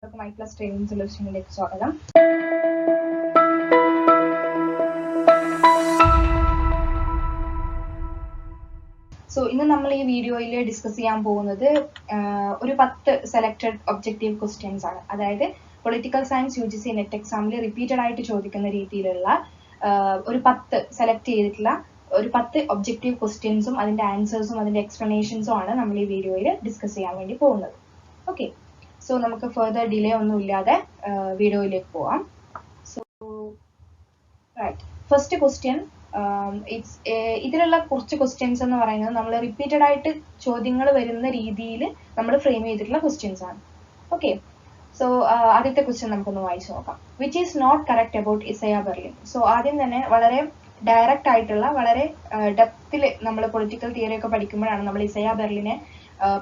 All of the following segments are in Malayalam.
MyPlus ട്രെയിനിങ് സൊല്യൂഷനിലേക്ക് സ്വാഗതം. സോ ഇന്ന് നമ്മൾ ഈ വീഡിയോയിൽ ഡിസ്കസ് ചെയ്യാൻ പോകുന്നത് ഒരു 10 സെലക്ടഡ് ഒബ്ജക്റ്റീവ് ക്വസ്റ്റ്യൻസ് ആണ്. അതായത് പൊളിറ്റിക്കൽ സയൻസ് UGC നെറ്റ് എക്സാമിൽ റിപ്പീറ്റഡ് ആയിട്ട് ചോദിക്കുന്ന രീതിയിലുള്ള ഒരു 10 സെലക്ട് ചെയ്തിട്ടുള്ള ഒരു 10 ഒബ്ജക്റ്റീവ് ക്വസ്റ്റ്യൻസും അതിന്റെ ആൻസേഴ്സും അതിന്റെ എക്സ്പ്ലനേഷൻസും ആണ് നമ്മൾ ഈ വീഡിയോയിൽ ഡിസ്കസ് ചെയ്യാൻ വേണ്ടി പോകുന്നത്. ഓക്കെ, സോ നമുക്ക് ഫർദർ ഡിലേ ഒന്നും ഇല്ലാതെ വീഡിയോയിലേക്ക് പോവാം. സോ റൈറ്റ്, ഫസ്റ്റ് ക്വസ്റ്റ്യൻ, ഇതിലുള്ള കുറച്ച് ക്വസ്റ്റ്യൻസ് എന്ന് പറയുന്നത് നമ്മൾ റിപ്പീറ്റഡ് ആയിട്ട് ചോദ്യങ്ങൾ വരുന്ന രീതിയിൽ നമ്മൾ ഫ്രെയിം ചെയ്തിട്ടുള്ള ക്വസ്റ്റ്യൻസ് ആണ്. ഓക്കെ, സോ ആദ്യത്തെ ക്വസ്റ്റ്യൻ നമുക്കൊന്ന് വായിച്ചു നോക്കാം. Which is not correct about Isaiah Berlin. So ആദ്യം തന്നെ വളരെ ഡയറക്റ്റ് ആയിട്ടുള്ള വളരെ ഡെപ്തിൽ നമ്മൾ പൊളിറ്റിക്കൽ തിയറി ഒക്കെ പഠിക്കുമ്പോഴാണ് നമ്മൾ ഇസയ ബെർലിനെ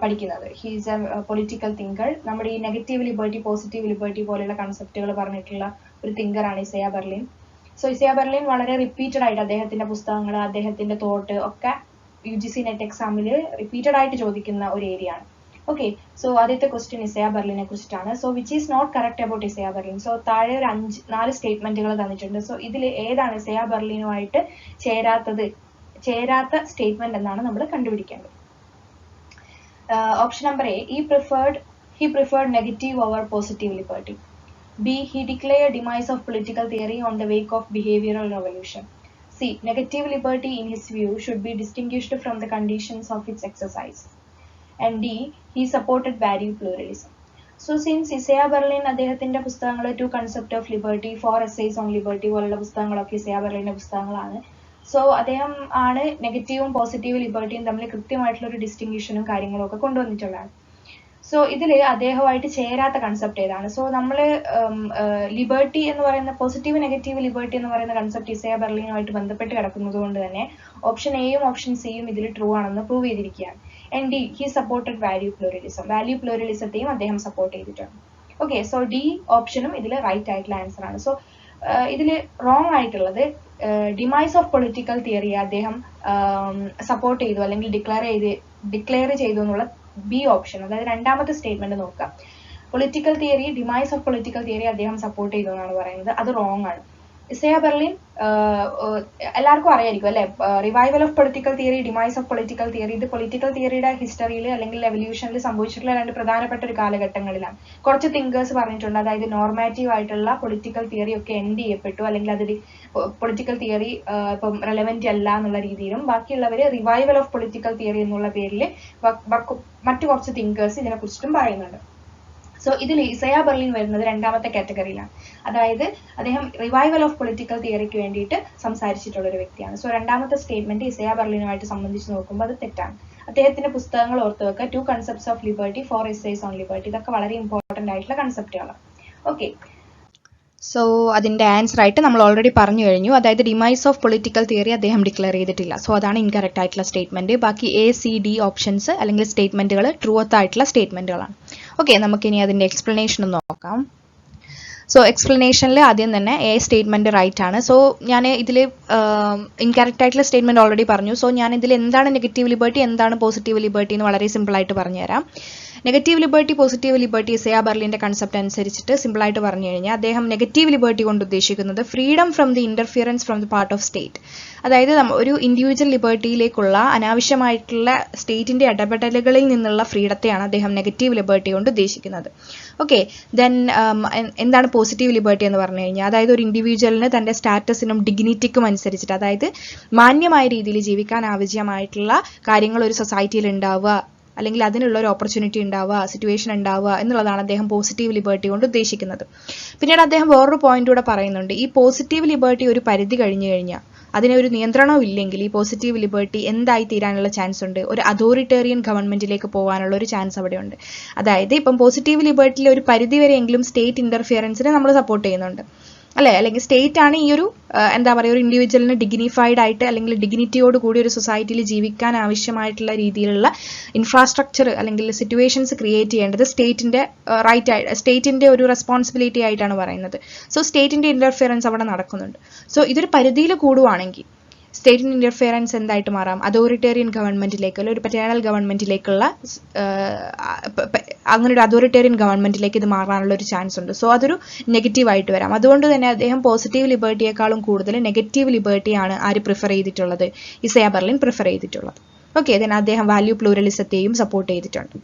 പഠിക്കുന്നത്. He's A political thinker. നമ്മുടെ ഈ നെഗറ്റീവ് ലിബർട്ടി പോസിറ്റീവ് ലിബർട്ടി പോലെയുള്ള കൺസെപ്റ്റുകൾ പറഞ്ഞിട്ടുള്ള ഒരു തിങ്കറാണ് ഇസയ ബെർലിൻ. സോ ഇസയ ബെർലിൻ വളരെ റിപ്പീറ്റഡ് ആയിട്ട് അദ്ദേഹത്തിന്റെ പുസ്തകങ്ങൾ, അദ്ദേഹത്തിന്റെ തോട്ട് ഒക്കെ UGC നെറ്റ് എക്സാമിൽ റിപ്പീറ്റഡ് ആയിട്ട് ചോദിക്കുന്ന ഒരു ഏരിയ ആണ്. ഓക്കെ, സോ ആദ്യത്തെ ക്വസ്റ്റ്യൻ ഇസയ ബെർലിനെ കുറിച്ചിട്ടാണ്. So which is not correct about Isaiah Berlin. So താഴെ ഒരു 4 സ്റ്റേറ്റ്മെന്റുകൾ തന്നിട്ടുണ്ട്. സോ ഇതിൽ ഏതാണ് ഇസയ ബെർലിനുമായിട്ട് ചേരാത്ത സ്റ്റേറ്റ്മെന്റ് എന്നാണ് നമ്മൾ കണ്ടുപിടിക്കേണ്ടത്. Option number A, he preferred negative over positive liberty. B, he declared demise of political theory on the wake of behavioral revolution. C, negative liberty in his view should be distinguished from the conditions of its exercise. And D, he supported value pluralism. So since Isaiah Berlin അദ്ദേഹത്തിന്റെ പുസ്തകങ്ങൾ two concept of liberty, 4 essays on liberty പോലുള്ള പുസ്തകങ്ങളൊക്കെ ഇസയ ബെർലിന്റെ പുസ്തകങ്ങളാണ്. സോ അദ്ദേഹം ആണ് നെഗറ്റീവും പോസിറ്റീവ് ലിബർട്ടിയും തമ്മിൽ കൃത്യമായിട്ടുള്ള ഒരു ഡിസ്റ്റിങ്ഷനും കാര്യങ്ങളും ഒക്കെ കൊണ്ടുവന്നിട്ടുള്ളതാണ്. സോ ഇതിൽ അദ്ദേഹമായിട്ട് ചേരാത്ത കൺസെപ്റ്റ് ഏതാണ്? സോ നമ്മൾ ലിബർട്ടി എന്ന് പറയുന്ന പോസിറ്റീവ് നെഗറ്റീവ് ലിബർട്ടി എന്ന് പറയുന്ന കൺസെപ്റ്റ് ഇസയ ബെർലിനുമായിട്ട് ബന്ധപ്പെട്ട് കിടക്കുന്നത് കൊണ്ട് തന്നെ ഓപ്ഷൻ എയും ഓപ്ഷൻ സിയും ഇതിൽ ട്രൂ ആണെന്ന് പ്രൂവ് ചെയ്തിരിക്കുകയാണ്. And D, he supported value pluralism. Value പ്ലൂറലിസത്തെയും അദ്ദേഹം സപ്പോർട്ട് ചെയ്തിട്ടുണ്ട്. ഓക്കെ, സോ ഡി ഓപ്ഷനും ഇതിൽ റൈറ്റ് ആയിട്ടുള്ള ആൻസർ ആണ്. സോ ഇതിൽ റോങ് ആയിട്ടുള്ളത് ഡിമൈസ് ഓഫ് പൊളിറ്റിക്കൽ തിയറി അദ്ദേഹം സപ്പോർട്ട് ചെയ്തു അല്ലെങ്കിൽ ഡിക്ലെയർ ചെയ്തു എന്നുള്ള ബി ഓപ്ഷൻ, അതായത് രണ്ടാമത്തെ സ്റ്റേറ്റ്മെന്റ് നോക്കാം. Political theory, demise of political theory അദ്ദേഹം സപ്പോർട്ട് ചെയ്തു എന്നാണ് പറയുന്നത്. അത് റോങ് ആണ്. ഇസയ ബെർലിൻ എല്ലാവർക്കും അറിയായിരിക്കും അല്ലെ, revival of political theory, demise of political theory, ഇത് പൊളിറ്റിക്കൽ തിയറിയുടെ ഹിസ്റ്ററിയിൽ അല്ലെങ്കിൽ എവല്യൂഷനിൽ സംഭവിച്ചിട്ടുള്ള 2 പ്രധാനപ്പെട്ട ഒരു കാലഘട്ടങ്ങളിലാണ്. കുറച്ച് തിങ്കേഴ്സ് പറഞ്ഞിട്ടുണ്ട്, അതായത് നോർമാറ്റീവ് ആയിട്ടുള്ള പൊളിറ്റിക്കൽ തിയറി ഒക്കെ എൻഡ് ചെയ്യപ്പെട്ടു, അല്ലെങ്കിൽ അതിൽ പൊളിറ്റിക്കൽ തിയറി ഇപ്പം റെലവെന്റ് അല്ല എന്നുള്ള രീതിയിലും, ബാക്കിയുള്ളവര് റിവൈവൽ ഓഫ് പൊളിറ്റിക്കൽ തിയറി എന്നുള്ള പേരിൽ മറ്റു കുറച്ച് തിങ്കേഴ്സ് ഇതിനെ കുറിച്ചിട്ടും പറയുന്നുണ്ട്. സോ ഇതിൽ ഇസയ ബെർലിൻ വരുന്നത് രണ്ടാമത്തെ കാറ്റഗറിയിലാണ്. അതായത് അദ്ദേഹം റിവൈവൽ ഓഫ് പൊളിറ്റിക്കൽ തിയറിക്ക് വേണ്ടിയിട്ട് സംസാരിച്ചിട്ടുള്ള ഒരു വ്യക്തിയാണ്. സോ രണ്ടാമത്തെ സ്റ്റേറ്റ്മെന്റ് ഇസയ ബെർലിനുമായിട്ട് സംബന്ധിച്ച് നോക്കുമ്പോൾ അത് തെറ്റാണ്. അദ്ദേഹത്തിന്റെ പുസ്തകങ്ങൾ ഓർത്ത് വെക്കുക. 2 concepts of liberty, 4 essays on liberty. ഇതൊക്കെ വളരെ ഇമ്പോർട്ടന്റ് ആയിട്ടുള്ള കൺസെപ്റ്റുകളാണ്. ഓക്കെ, സോ അതിന്റെ ആൻസർ ആയിട്ട് നമ്മൾ ഓൾറെഡി പറഞ്ഞു കഴിഞ്ഞു. അതായത് ഡിമൈസ് ഓഫ് പൊളിറ്റിക്കൽ തിയറി അദ്ദേഹം ഡിക്ലെയർ ചെയ്തിട്ടില്ല. സോ അതാണ് ഇൻകറക്റ്റ് ആയിട്ടുള്ള സ്റ്റേറ്റ്മെന്റ്. ബാക്കി A, C, D ഓപ്ഷൻസ് അല്ലെങ്കിൽ സ്റ്റേറ്റ്മെന്റുകൾ ട്രൂത്ത് ആയിട്ടുള്ള സ്റ്റേറ്റ്മെന്റുകളാണ്. ഓക്കെ, നമുക്കിനി അതിന്റെ എക്സ്പ്ലനേഷൻ ഒന്ന് നോക്കാം. സോ എക്സ്പ്ലനേഷനിൽ ആദ്യം തന്നെ എ സ്റ്റേറ്റ്മെന്റ് റൈറ്റ് ആണ്. സോ ഞാൻ ഇതിൽ ഇൻകറക്റ്റ് ആയിട്ടുള്ള സ്റ്റേറ്റ്മെന്റ് ഓൾറെഡി പറഞ്ഞു. സോ ഞാൻ ഇതിൽ എന്താണ് നെഗറ്റീവ് ലിബർട്ടി, എന്താണ് പോസിറ്റീവ് ലിബർട്ടി എന്ന് വളരെ സിമ്പിൾ ആയിട്ട് പറഞ്ഞുതരാം. Negative liberty, positive liberty Isaiah ബെർലിന്റെ കൺസെപ്റ്റ് അനുസരിച്ചിട്ട് സിമ്പിൾ ആയിട്ട് പറഞ്ഞു കഴിഞ്ഞാൽ അദ്ദേഹം നെഗറ്റീവ് ലിബർട്ടി കൊണ്ട് ഉദ്ദേശിക്കുന്നത് freedom from the interference from the part of state. അതായത് ഒരു ഇൻഡിവിജ്വൽ ലിബർട്ടിയിലേക്കുള്ള അനാവശ്യമായിട്ടുള്ള സ്റ്റേറ്റിന്റെ ഇടപെടലുകളിൽ നിന്നുള്ള ഫ്രീഡത്തെയാണ് അദ്ദേഹം നെഗറ്റീവ് ലിബർട്ടി കൊണ്ട് ഉദ്ദേശിക്കുന്നത്. ഓക്കെ, ദെൻ എന്താണ് പോസിറ്റീവ് ലിബർട്ടി എന്ന് പറഞ്ഞു കഴിഞ്ഞാൽ അതായത് ഒരു ഇൻഡിവിജ്വലിന് തന്റെ സ്റ്റാറ്റസിനും ഡിഗ്നിറ്റിക്കും അനുസരിച്ചിട്ട്, അതായത് മാന്യമായ രീതിയിൽ ജീവിക്കാൻ ആവശ്യമായിട്ടുള്ള കാര്യങ്ങൾ ഒരു സൊസൈറ്റിയിൽ ഉണ്ടാവുക, അല്ലെങ്കിൽ അതിനുള്ള ഒരു ഓപ്പർച്യൂണിറ്റി ഉണ്ടാവുക, സിറ്റുവേഷൻ ഉണ്ടാവുക എന്നുള്ളതാണ് അദ്ദേഹം പോസിറ്റീവ് ലിബർട്ടി കൊണ്ട് ഉദ്ദേശിക്കുന്നത്. പിന്നീട് അദ്ദേഹം വേറൊരു പോയിന്റ് കൂടെ പറയുന്നുണ്ട്. ഈ പോസിറ്റീവ് ലിബർട്ടി ഒരു പരിധി കഴിഞ്ഞു കഴിഞ്ഞാൽ, അതിനെ ഒരു നിയന്ത്രണവും ഇല്ലെങ്കിൽ ഈ പോസിറ്റീവ് ലിബർട്ടി എന്തായി തീരാനുള്ള ചാൻസ് ഉണ്ട്? ഒരു അതോറിറ്റേറിയൻ ഗവൺമെന്റിലേക്ക് പോകാനുള്ള ഒരു ചാൻസ് അവിടെയുണ്ട്. അതായത് ഇപ്പം പോസിറ്റീവ് ലിബർട്ടിയിൽ ഒരു പരിധി വരെയെങ്കിലും സ്റ്റേറ്റ് ഇന്റർഫിയറൻസിനെ നമ്മൾ സപ്പോർട്ട് ചെയ്യുന്നുണ്ട് അല്ലെ, അല്ലെങ്കിൽ സ്റ്റേറ്റ് ആണ് ഈ ഒരു എന്താ പറയുക ഒരു ഇൻഡിവിജ്വലിന് ഡിഗ്നിഫൈഡ് ആയിട്ട് അല്ലെങ്കിൽ ഡിഗ്നിറ്റിയോട് കൂടി ഒരു സൊസൈറ്റിയിൽ ജീവിക്കാൻ ആവശ്യമായിട്ടുള്ള രീതിയിലുള്ള ഇൻഫ്രാസ്ട്രക്ചർ അല്ലെങ്കിൽ സിറ്റുവേഷൻസ് ക്രിയേറ്റ് ചെയ്യേണ്ടത് സ്റ്റേറ്റിന്റെ റൈറ്റ് ആയിട്ട്, സ്റ്റേറ്റിന്റെ ഒരു റെസ്പോൺസിബിലിറ്റി ആയിട്ടാണ് പറയുന്നത്. സോ സ്റ്റേറ്റിന്റെ ഇന്റർഫിയറൻസ് അവിടെ നടക്കുന്നുണ്ട്. സോ ഇതൊരു പരിധിയിൽ കൂടുവാണെങ്കിൽ സ്റ്റേറ്റിന് ഇന്റർഫിയറൻസ് എന്തായിട്ട് മാറാം, അതോറിറ്റേറിയൻ ഗവൺമെന്റിലേക്ക് അല്ലെങ്കിൽ ഒരു പറ്റേണൽ ഗവൺമെന്റിലേക്കുള്ള അങ്ങനെ ഒരു അതോറിറ്റേറിയൻ ഗവൺമെന്റിലേക്ക് ഇത് മാറാനുള്ള ഒരു ചാൻസ് ഉണ്ട്. സോ അതൊരു നെഗറ്റീവ് ആയിട്ട് വരാം. അതുകൊണ്ട് തന്നെ അദ്ദേഹം പോസിറ്റീവ് ലിബർട്ടിയേക്കാളും കൂടുതൽ നെഗറ്റീവ് ലിബർട്ടിയാണ് ആര് പ്രിഫർ ചെയ്തിട്ടുള്ളത്, ഇസയ ബെർലിൻ പ്രിഫർ ചെയ്തിട്ടുള്ളത്. ഓക്കെ, then അദ്ദേഹം വാല്യൂ പ്ലൂറലിസത്തെയും സപ്പോർട്ട് ചെയ്തിട്ടുണ്ട്.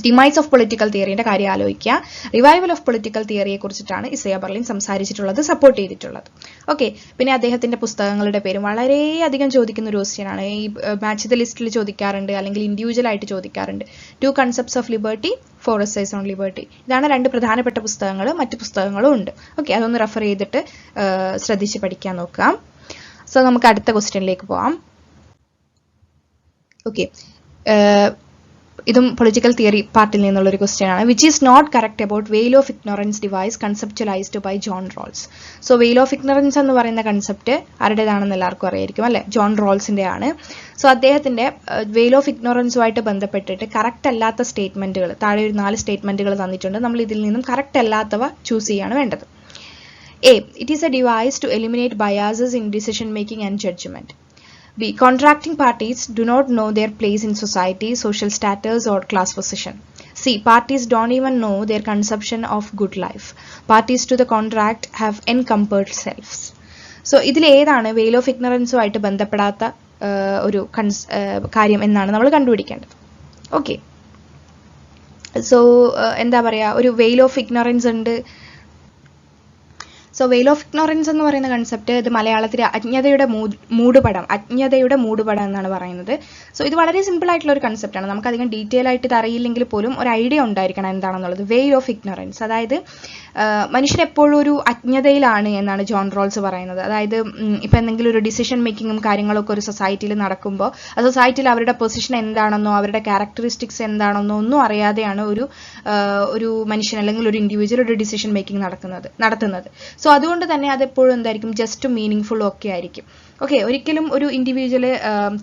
ഡിമൈസ് ഓഫ് പൊളിറ്റിക്കൽ തിയറിയുടെ കാര്യം ആലോചിക്കുക. റിവൈവൽ ഓഫ് പൊളിറ്റിക്കൽ തിയറിയെ കുറിച്ചിട്ടാണ് ഇസയ ബെർലിൻ സംസാരിച്ചിട്ടുള്ളത്, സപ്പോർട്ട് ചെയ്തിട്ടുള്ളത്. ഓക്കെ, പിന്നെ അദ്ദേഹത്തിന്റെ പുസ്തകങ്ങളുടെ പേരും വളരെയധികം ചോദിക്കുന്ന ഒരു ക്വസ്റ്റ്യൻ ആണ്. ഈ മാച്ച് ദ ലിസ്റ്റിൽ ചോദിക്കാറുണ്ട്, അല്ലെങ്കിൽ ഇൻഡിവിജ്വൽ ആയിട്ട് ചോദിക്കാറുണ്ട്. 2 concepts of liberty, 4 essays on liberty. ഇതാണ് 2 പ്രധാനപ്പെട്ട പുസ്തകങ്ങൾ. മറ്റു പുസ്തകങ്ങളും ഉണ്ട്. ഓക്കെ, അതൊന്ന് റെഫർ ചെയ്തിട്ട് ശ്രദ്ധിച്ച് പഠിക്കാൻ നോക്കാം. സോ നമുക്ക് അടുത്ത ക്വസ്റ്റ്യനിലേക്ക് പോവാം. ഓക്കെ, ഇതും പൊളിറ്റിക്കൽ തിയറി പാർട്ടിൽ നിന്നുള്ള ഒരു ക്വസ്റ്റ്യൻ ആണ്. Which is not correct about veil of ignorance device conceptualised by John Rawls. So veil of ignorance എന്ന് പറയുന്ന കൺസെപ്റ്റ് ആരുടേതാണെന്ന് എല്ലാവർക്കും അറിയായിരിക്കും അല്ലെ, ജോൺ റോൾസിന്റെ ആണ്. സോ അദ്ദേഹത്തിന്റെ വെയിൽ ഓഫ് ഇഗ്നോറൻസുമായിട്ട് ബന്ധപ്പെട്ടിട്ട് കറക്റ്റ് അല്ലാത്ത സ്റ്റേറ്റ്മെന്റുകൾ, താഴെ ഒരു 4 സ്റ്റേറ്റ്മെന്റുകൾ തന്നിട്ടുണ്ട്. നമ്മൾ ഇതിൽ നിന്നും കറക്റ്റ് അല്ലാത്തവ ചൂസ് ചെയ്യാണ് വേണ്ടത്. A. It is a device to eliminate biases in decision making and judgment. B. Contracting parties do not know their place in society, social status or class position. C. Parties don't even know their conception of good life. Parties to the contract have encumbered selves. So ഇതിൽ ഏതാണ് വെയിൽ ഓഫ് ഇഗ്നറൻസുമായിട്ട് ബന്ധപ്പെടാത്ത ഒരു കാര്യം എന്നാണ് നമ്മൾ കണ്ടുപിടിക്കേണ്ടത്. ഓക്കെ, സോ എന്താ പറയുക, ഒരു വെയിൽ ഓഫ് ഇഗ്നറൻസ് ഉണ്ട്. സോ വെയിൽ ഓഫ് ഇഗ്നോറൻസ് എന്ന് പറയുന്ന കൺസെപ്റ്റ് ഇത് മലയാളത്തിൽ അജ്ഞതയുടെ മൂടുപടം എന്നാണ് പറയുന്നത്. സോ ഇത് വളരെ സിമ്പിൾ ആയിട്ടുള്ള ഒരു കൺസെപ്റ്റാണ്. നമുക്ക് അധികം ഡീറ്റെയിൽ ആയിട്ട് ഇത് അറിയില്ലെങ്കിൽ പോലും ഒരു ഐഡിയ ഉണ്ടായിരിക്കണം എന്താണെന്നുള്ളത്. വെയിൽ ഓഫ് ഇഗ്നോറൻസ്, അതായത് മനുഷ്യൻ എപ്പോഴും ഒരു അജ്ഞതയിലാണ് എന്നാണ് ജോൺ റോൾസ് പറയുന്നത്. അതായത് ഇപ്പം എന്തെങ്കിലും ഒരു ഡിസിഷൻ മേക്കിങ്ങും കാര്യങ്ങളൊക്കെ ഒരു സൊസൈറ്റിയിൽ നടക്കുമ്പോൾ ആ സൊസൈറ്റിയിൽ അവരുടെ പൊസിഷൻ എന്താണെന്നോ അവരുടെ ക്യാരക്ടറിസ്റ്റിക്സ് എന്താണെന്നോ ഒന്നും അറിയാതെയാണ് ഒരു മനുഷ്യൻ അല്ലെങ്കിൽ ഒരു ഇൻഡിവിജ്വൽ ഒരു ഡിസിഷൻ മേക്കിംഗ് നടത്തുന്നത്. സോ അതുകൊണ്ട് തന്നെ അതെപ്പോഴും എന്തായിരിക്കും, ജസ്റ്റ് മീനിങ് ഫുൾ ഒക്കെ ആയിരിക്കും. ഓക്കെ, ഒരിക്കലും ഒരു ഇൻഡിവിജ്വല്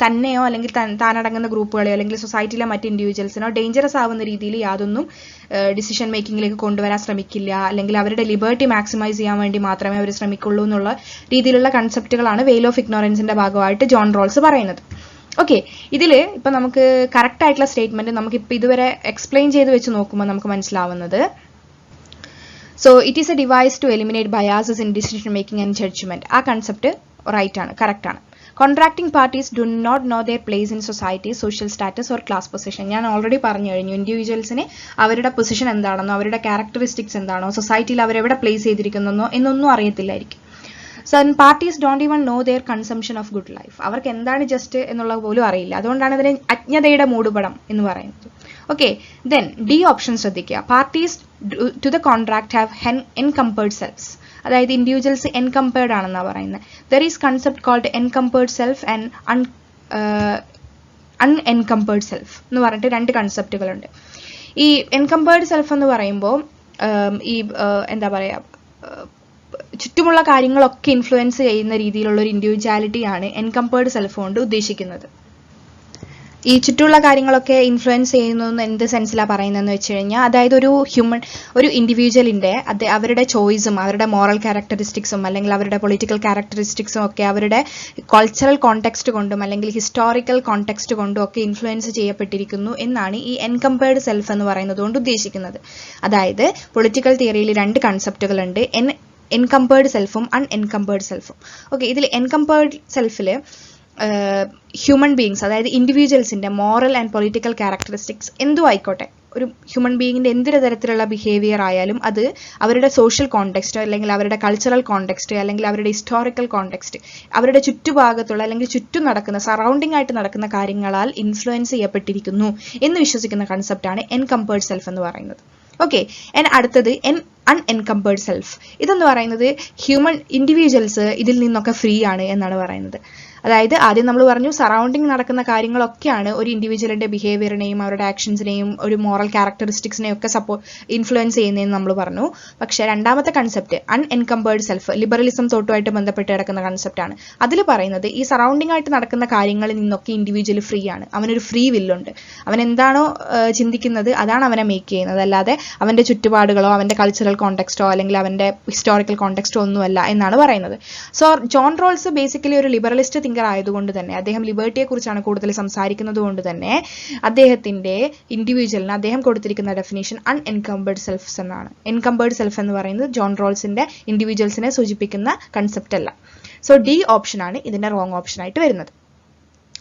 തന്നെയോ അല്ലെങ്കിൽ താനടങ്ങുന്ന ഗ്രൂപ്പുകളെയോ അല്ലെങ്കിൽ സൊസൈറ്റിയിലെ മറ്റ് ഇൻഡിവിജ്വൽസിനോ ഡേഞ്ചറസ് ആവുന്ന രീതിയിൽ യാതൊന്നും ഡിസിഷൻ മേക്കിങ്ങിലേക്ക് കൊണ്ടുവരാൻ ശ്രമിക്കില്ല, അല്ലെങ്കിൽ അവരുടെ ലിബർട്ടി മാക്സിമൈസ് ചെയ്യാൻ വേണ്ടി മാത്രമേ അവർ ശ്രമിക്കുള്ളൂ എന്നുള്ള രീതിയിലുള്ള കൺസെപ്റ്റുകളാണ് വെയിൽ ഓഫ് ഇഗ്നോറൻസിന്റെ ഭാഗമായിട്ട് ജോൺ റോൾസ് പറയുന്നത്. ഓക്കെ, ഇതിൽ ഇപ്പം നമുക്ക് കറക്റ്റ് ആയിട്ടുള്ള സ്റ്റേറ്റ്മെന്റ് നമുക്കിപ്പോൾ ഇതുവരെ എക്സ്പ്ലെയിൻ ചെയ്ത് വെച്ച് നോക്കുമ്പോൾ നമുക്ക് മനസ്സിലാവുന്നത്, so it is a device to eliminate biases in decision making and judgment. ആ കൺസെപ്റ്റ് റൈറ്റ് ആണ്, കറക്റ്റ് ആണ്. Contracting parties do not know their place in society, social status or class position. ഞാൻ ഓൾറെഡി പറഞ്ഞു കഴിഞ്ഞു, ഇൻഡിവിജ്വൽസിന് അവരുടെ പൊസിഷൻ എന്താണെന്നോ അവരുടെ ക്യാരക്ടറിസ്റ്റിക്സ് എന്താണോ സൊസൈറ്റിയിൽ അവരെവിടെ പ്ലേസ് ചെയ്തിരിക്കുന്നോ എന്നൊന്നും അറിയത്തില്ലായിരിക്കും. So parties don't even know their consumption of good life. അവർക്ക് എന്താണ് ജസ്റ്റ് എന്നുള്ളത് പോലും അറിയില്ല. അതുകൊണ്ടാണ് ഇതിനെ അജ്ഞതയുടെ മൂടുപടം എന്ന് പറയുന്നത്. ഓക്കെ, ദെൻ ഡി ഓപ്ഷൻ ശ്രദ്ധിക്കുക. Parties to the contract have encumbered selves. അതായത് ഇൻഡിവിജ്വൽസ് എൻകംപേർഡ് ആണെന്നാണ് പറയുന്നത്. There is concept called encumbered self and unencumbered self എന്ന് പറഞ്ഞിട്ട് 2 കൺസെപ്റ്റുകളുണ്ട്. ഈ എൻകംപേർഡ് സെൽഫ് എന്ന് പറയുമ്പോൾ ഈ എന്താ പറയുക, ചുറ്റുമുള്ള കാര്യങ്ങളൊക്കെ ഇൻഫ്ലുവൻസ് ചെയ്യുന്ന രീതിയിലുള്ള ഒരു ഇൻഡിവിജ്വാലിറ്റിയാണ് എൻകംപേർഡ് സെൽഫ് കൊണ്ട് ഉദ്ദേശിക്കുന്നത്. ഈ ചുറ്റുമുള്ള കാര്യങ്ങളൊക്കെ ഇൻഫ്ലുവൻസ് ചെയ്യുന്നു എന്ത് സെൻസിലാണ് പറയുന്നതെന്ന് വെച്ച് കഴിഞ്ഞാൽ, അതായത് ഒരു ഇൻഡിവിജ്വലിന്റെ അവരുടെ ചോയ്സും അവരുടെ മോറൽ ക്യാരക്ടറിസ്റ്റിക്സും അല്ലെങ്കിൽ അവരുടെ പൊളിറ്റിക്കൽ ക്യാരക്ടറിസ്റ്റിക്സും ഒക്കെ അവരുടെ കൾച്ചറൽ കോണ്ടെക്സ്റ്റ് കൊണ്ടും അല്ലെങ്കിൽ ഹിസ്റ്റോറിക്കൽ കോണ്ടെക്സ്റ്റ് കൊണ്ടും ഒക്കെ ഇൻഫ്ലുവൻസ് ചെയ്യപ്പെട്ടിരിക്കുന്നു എന്നാണ് ഈ എൻകംപേർഡ് സെൽഫ് എന്ന് പറയുന്നത് കൊണ്ട് ഉദ്ദേശിക്കുന്നത്. അതായത് പൊളിറ്റിക്കൽ തിയറിയിൽ 2 കൺസെപ്റ്റുകളുണ്ട്, എൻകംപേർഡ് സെൽഫും അൺഎൻകംപേർഡ് സെൽഫും. ഓക്കെ, ഇതിൽ എൻകംപേർഡ് സെൽഫിൽ ഹ്യൂമൻ ബീയിങ്സ്, അതായത് ഇൻഡിവിജ്വൽസിന്റെ മോറൽ ആൻഡ് പൊളിറ്റിക്കൽ ക്യാരക്ടറിസ്റ്റിക്സ് എന്തും ആയിക്കോട്ടെ, ഒരു ഹ്യൂമൻ ബീയിങ്ങിന്റെ എന്തൊരു തരത്തിലുള്ള ബിഹേവിയർ ആയാലും അത് അവരുടെ സോഷ്യൽ കോണ്ടെക്സ്റ്റ് അല്ലെങ്കിൽ അവരുടെ കൾച്ചറൽ കോണ്ടെക്സ്റ്റ് അല്ലെങ്കിൽ അവരുടെ ഹിസ്റ്റോറിക്കൽ കോണ്ടെക്സ്റ്റ്, അവരുടെ ചുറ്റുഭാഗത്തുള്ള അല്ലെങ്കിൽ ചുറ്റും നടക്കുന്ന സറൗണ്ടിങ് ആയിട്ട് നടക്കുന്ന കാര്യങ്ങളാൽ ഇൻഫ്ലുവൻസ് ചെയ്യപ്പെട്ടിരിക്കുന്നു എന്ന് വിശ്വസിക്കുന്ന കൺസെപ്റ്റാണ് എൻകംപേർഡ് സെൽഫ് എന്ന് പറയുന്നത്. ഓക്കെ, അടുത്തത് അൺഎൻകംപേർഡ് സെൽഫ്. ഇതെന്ന് പറയുന്നത് ഹ്യൂമൻ ഇൻഡിവിജ്വൽസ് ഇതിൽ നിന്നൊക്കെ ഫ്രീ ആണ് എന്നാണ് പറയുന്നത്. അതായത് ആദ്യം നമ്മൾ പറഞ്ഞു സറൗണ്ടിങ് നടക്കുന്ന കാര്യങ്ങളൊക്കെയാണ് ഒരു ഇൻഡിവിജ്വലിന്റെ ബിഹേവിയറിനെയും അവരുടെ ആക്ഷൻസിനെയും ഒരു മോറൽ ക്യാരക്ടറിസ്റ്റിക്സിനെയും ഒക്കെ ഇൻഫ്ലുവൻസ് ചെയ്യുന്നതെന്ന് നമ്മൾ പറഞ്ഞു. പക്ഷെ രണ്ടാമത്തെ കൺസെപ്റ്റ് അൺഎൻകംബേർഡ് സെൽഫ്, ലിബറലിസം തൊട്ടുമായിട്ട് ബന്ധപ്പെട്ട് കിടക്കുന്ന കൺസെപ്റ്റാണ്. അതിൽ പറയുന്നത് ഈ സറൗണ്ടിങ് ആയിട്ട് നടക്കുന്ന കാര്യങ്ങളിൽ നിന്നൊക്കെ ഇൻഡിവിജ്വൽ ഫ്രീ ആണ്, അവനൊരു ഫ്രീ വില്ലുണ്ട്. അവൻ എന്താണോ ചിന്തിക്കുന്നത് അതാണ് അവനെ മേക്ക് ചെയ്യുന്നത്, അല്ലാതെ അവന്റെ ചുറ്റുപാടുകളോ അവന്റെ കൾച്ചറൽ കോണ്ടെക്സ്റ്റോ അല്ലെങ്കിൽ അവന്റെ ഹിസ്റ്റോറിക്കൽ കോണ്ടെക്സ്റ്റോ ഒന്നുമല്ല എന്നാണ് പറയുന്നത്. സോ ജോൺ റോൾസ് ബേസിക്കലി ഒരു ലിബറലിസ്റ്റ് തിങ്കർ ആയതുകൊണ്ട് തന്നെ, അദ്ദേഹം ലിബർട്ടിയെ കുറിച്ചാണ് കൂടുതൽ സംസാരിക്കുന്നത് കൊണ്ട് തന്നെ അദ്ദേഹത്തിന്റെ ഇൻഡിവിജ്വലിന് അദ്ദേഹം കൊടുത്തിരിക്കുന്ന ഡെഫിനേഷൻ അൺഎൻകംബേർഡ് സെൽഫ്സ് എന്നാണ്. എൻകംബേർഡ് സെൽഫ് എന്ന് പറയുന്നത് ജോൺ റോൾസിന്റെ ഇൻഡിവിജ്വൽസിനെ സൂചിപ്പിക്കുന്ന കൺസെപ്റ്റ് അല്ല. സോ ഡി ഓപ്ഷൻ ആണ് ഇതിന്റെ റോങ് ഓപ്ഷൻ ആയിട്ട് വരുന്നത്.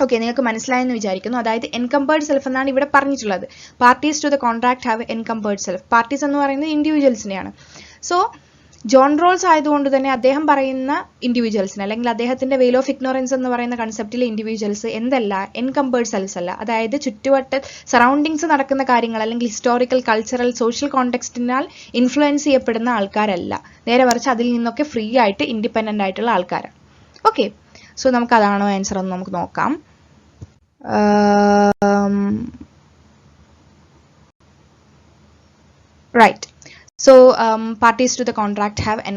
ഓക്കെ, നിങ്ങൾക്ക് മനസ്സിലായെന്ന് വിചാരിക്കുന്നു. അതായത് എൻകംബേർഡ് സെൽഫ് എന്നാണ് ഇവിടെ പറഞ്ഞിട്ടുള്ളത്. Parties to the contract have encumbered self. പാർട്ടീസ് എന്ന് പറയുന്നത് ഇൻഡിവിജ്വൽസിനെയാണ്. സോ ജോൺ റോൾസ് ആയതുകൊണ്ട് തന്നെ അദ്ദേഹം പറയുന്ന ഇൻഡിവിജ്വൽസിന് അല്ലെങ്കിൽ അദ്ദേഹത്തിന്റെ വെയിൽ ഓഫ് ഇഗ്നോറൻസ് എന്ന് പറയുന്ന കൺസെപ്റ്റിലെ ഇൻഡിവിജ്വൽസ് എന്തല്ല, എൻകംബേർഡ് സെൽസ് അല്ല. അതായത് ചുറ്റുവട്ട സറൗണ്ടിങ്സ് നടക്കുന്ന കാര്യങ്ങൾ അല്ലെങ്കിൽ ഹിസ്റ്റോറിക്കൽ കൾച്ചറൽ സോഷ്യൽ കോണ്ടെക്സ്റ്റിനാൽ ഇൻഫ്ലുവൻസ് ചെയ്യപ്പെടുന്ന ആൾക്കാരല്ല, നേരെ മറിച്ച് അതിൽ നിന്നൊക്കെ ഫ്രീ ആയിട്ട് ഇൻഡിപെൻഡന്റ് ആയിട്ടുള്ള ആൾക്കാരാണ്. ഓക്കെ, സോ നമുക്ക് അതാണോ ആൻസർ എന്ന് നമുക്ക് നോക്കാം. Right. So parties to the contract have an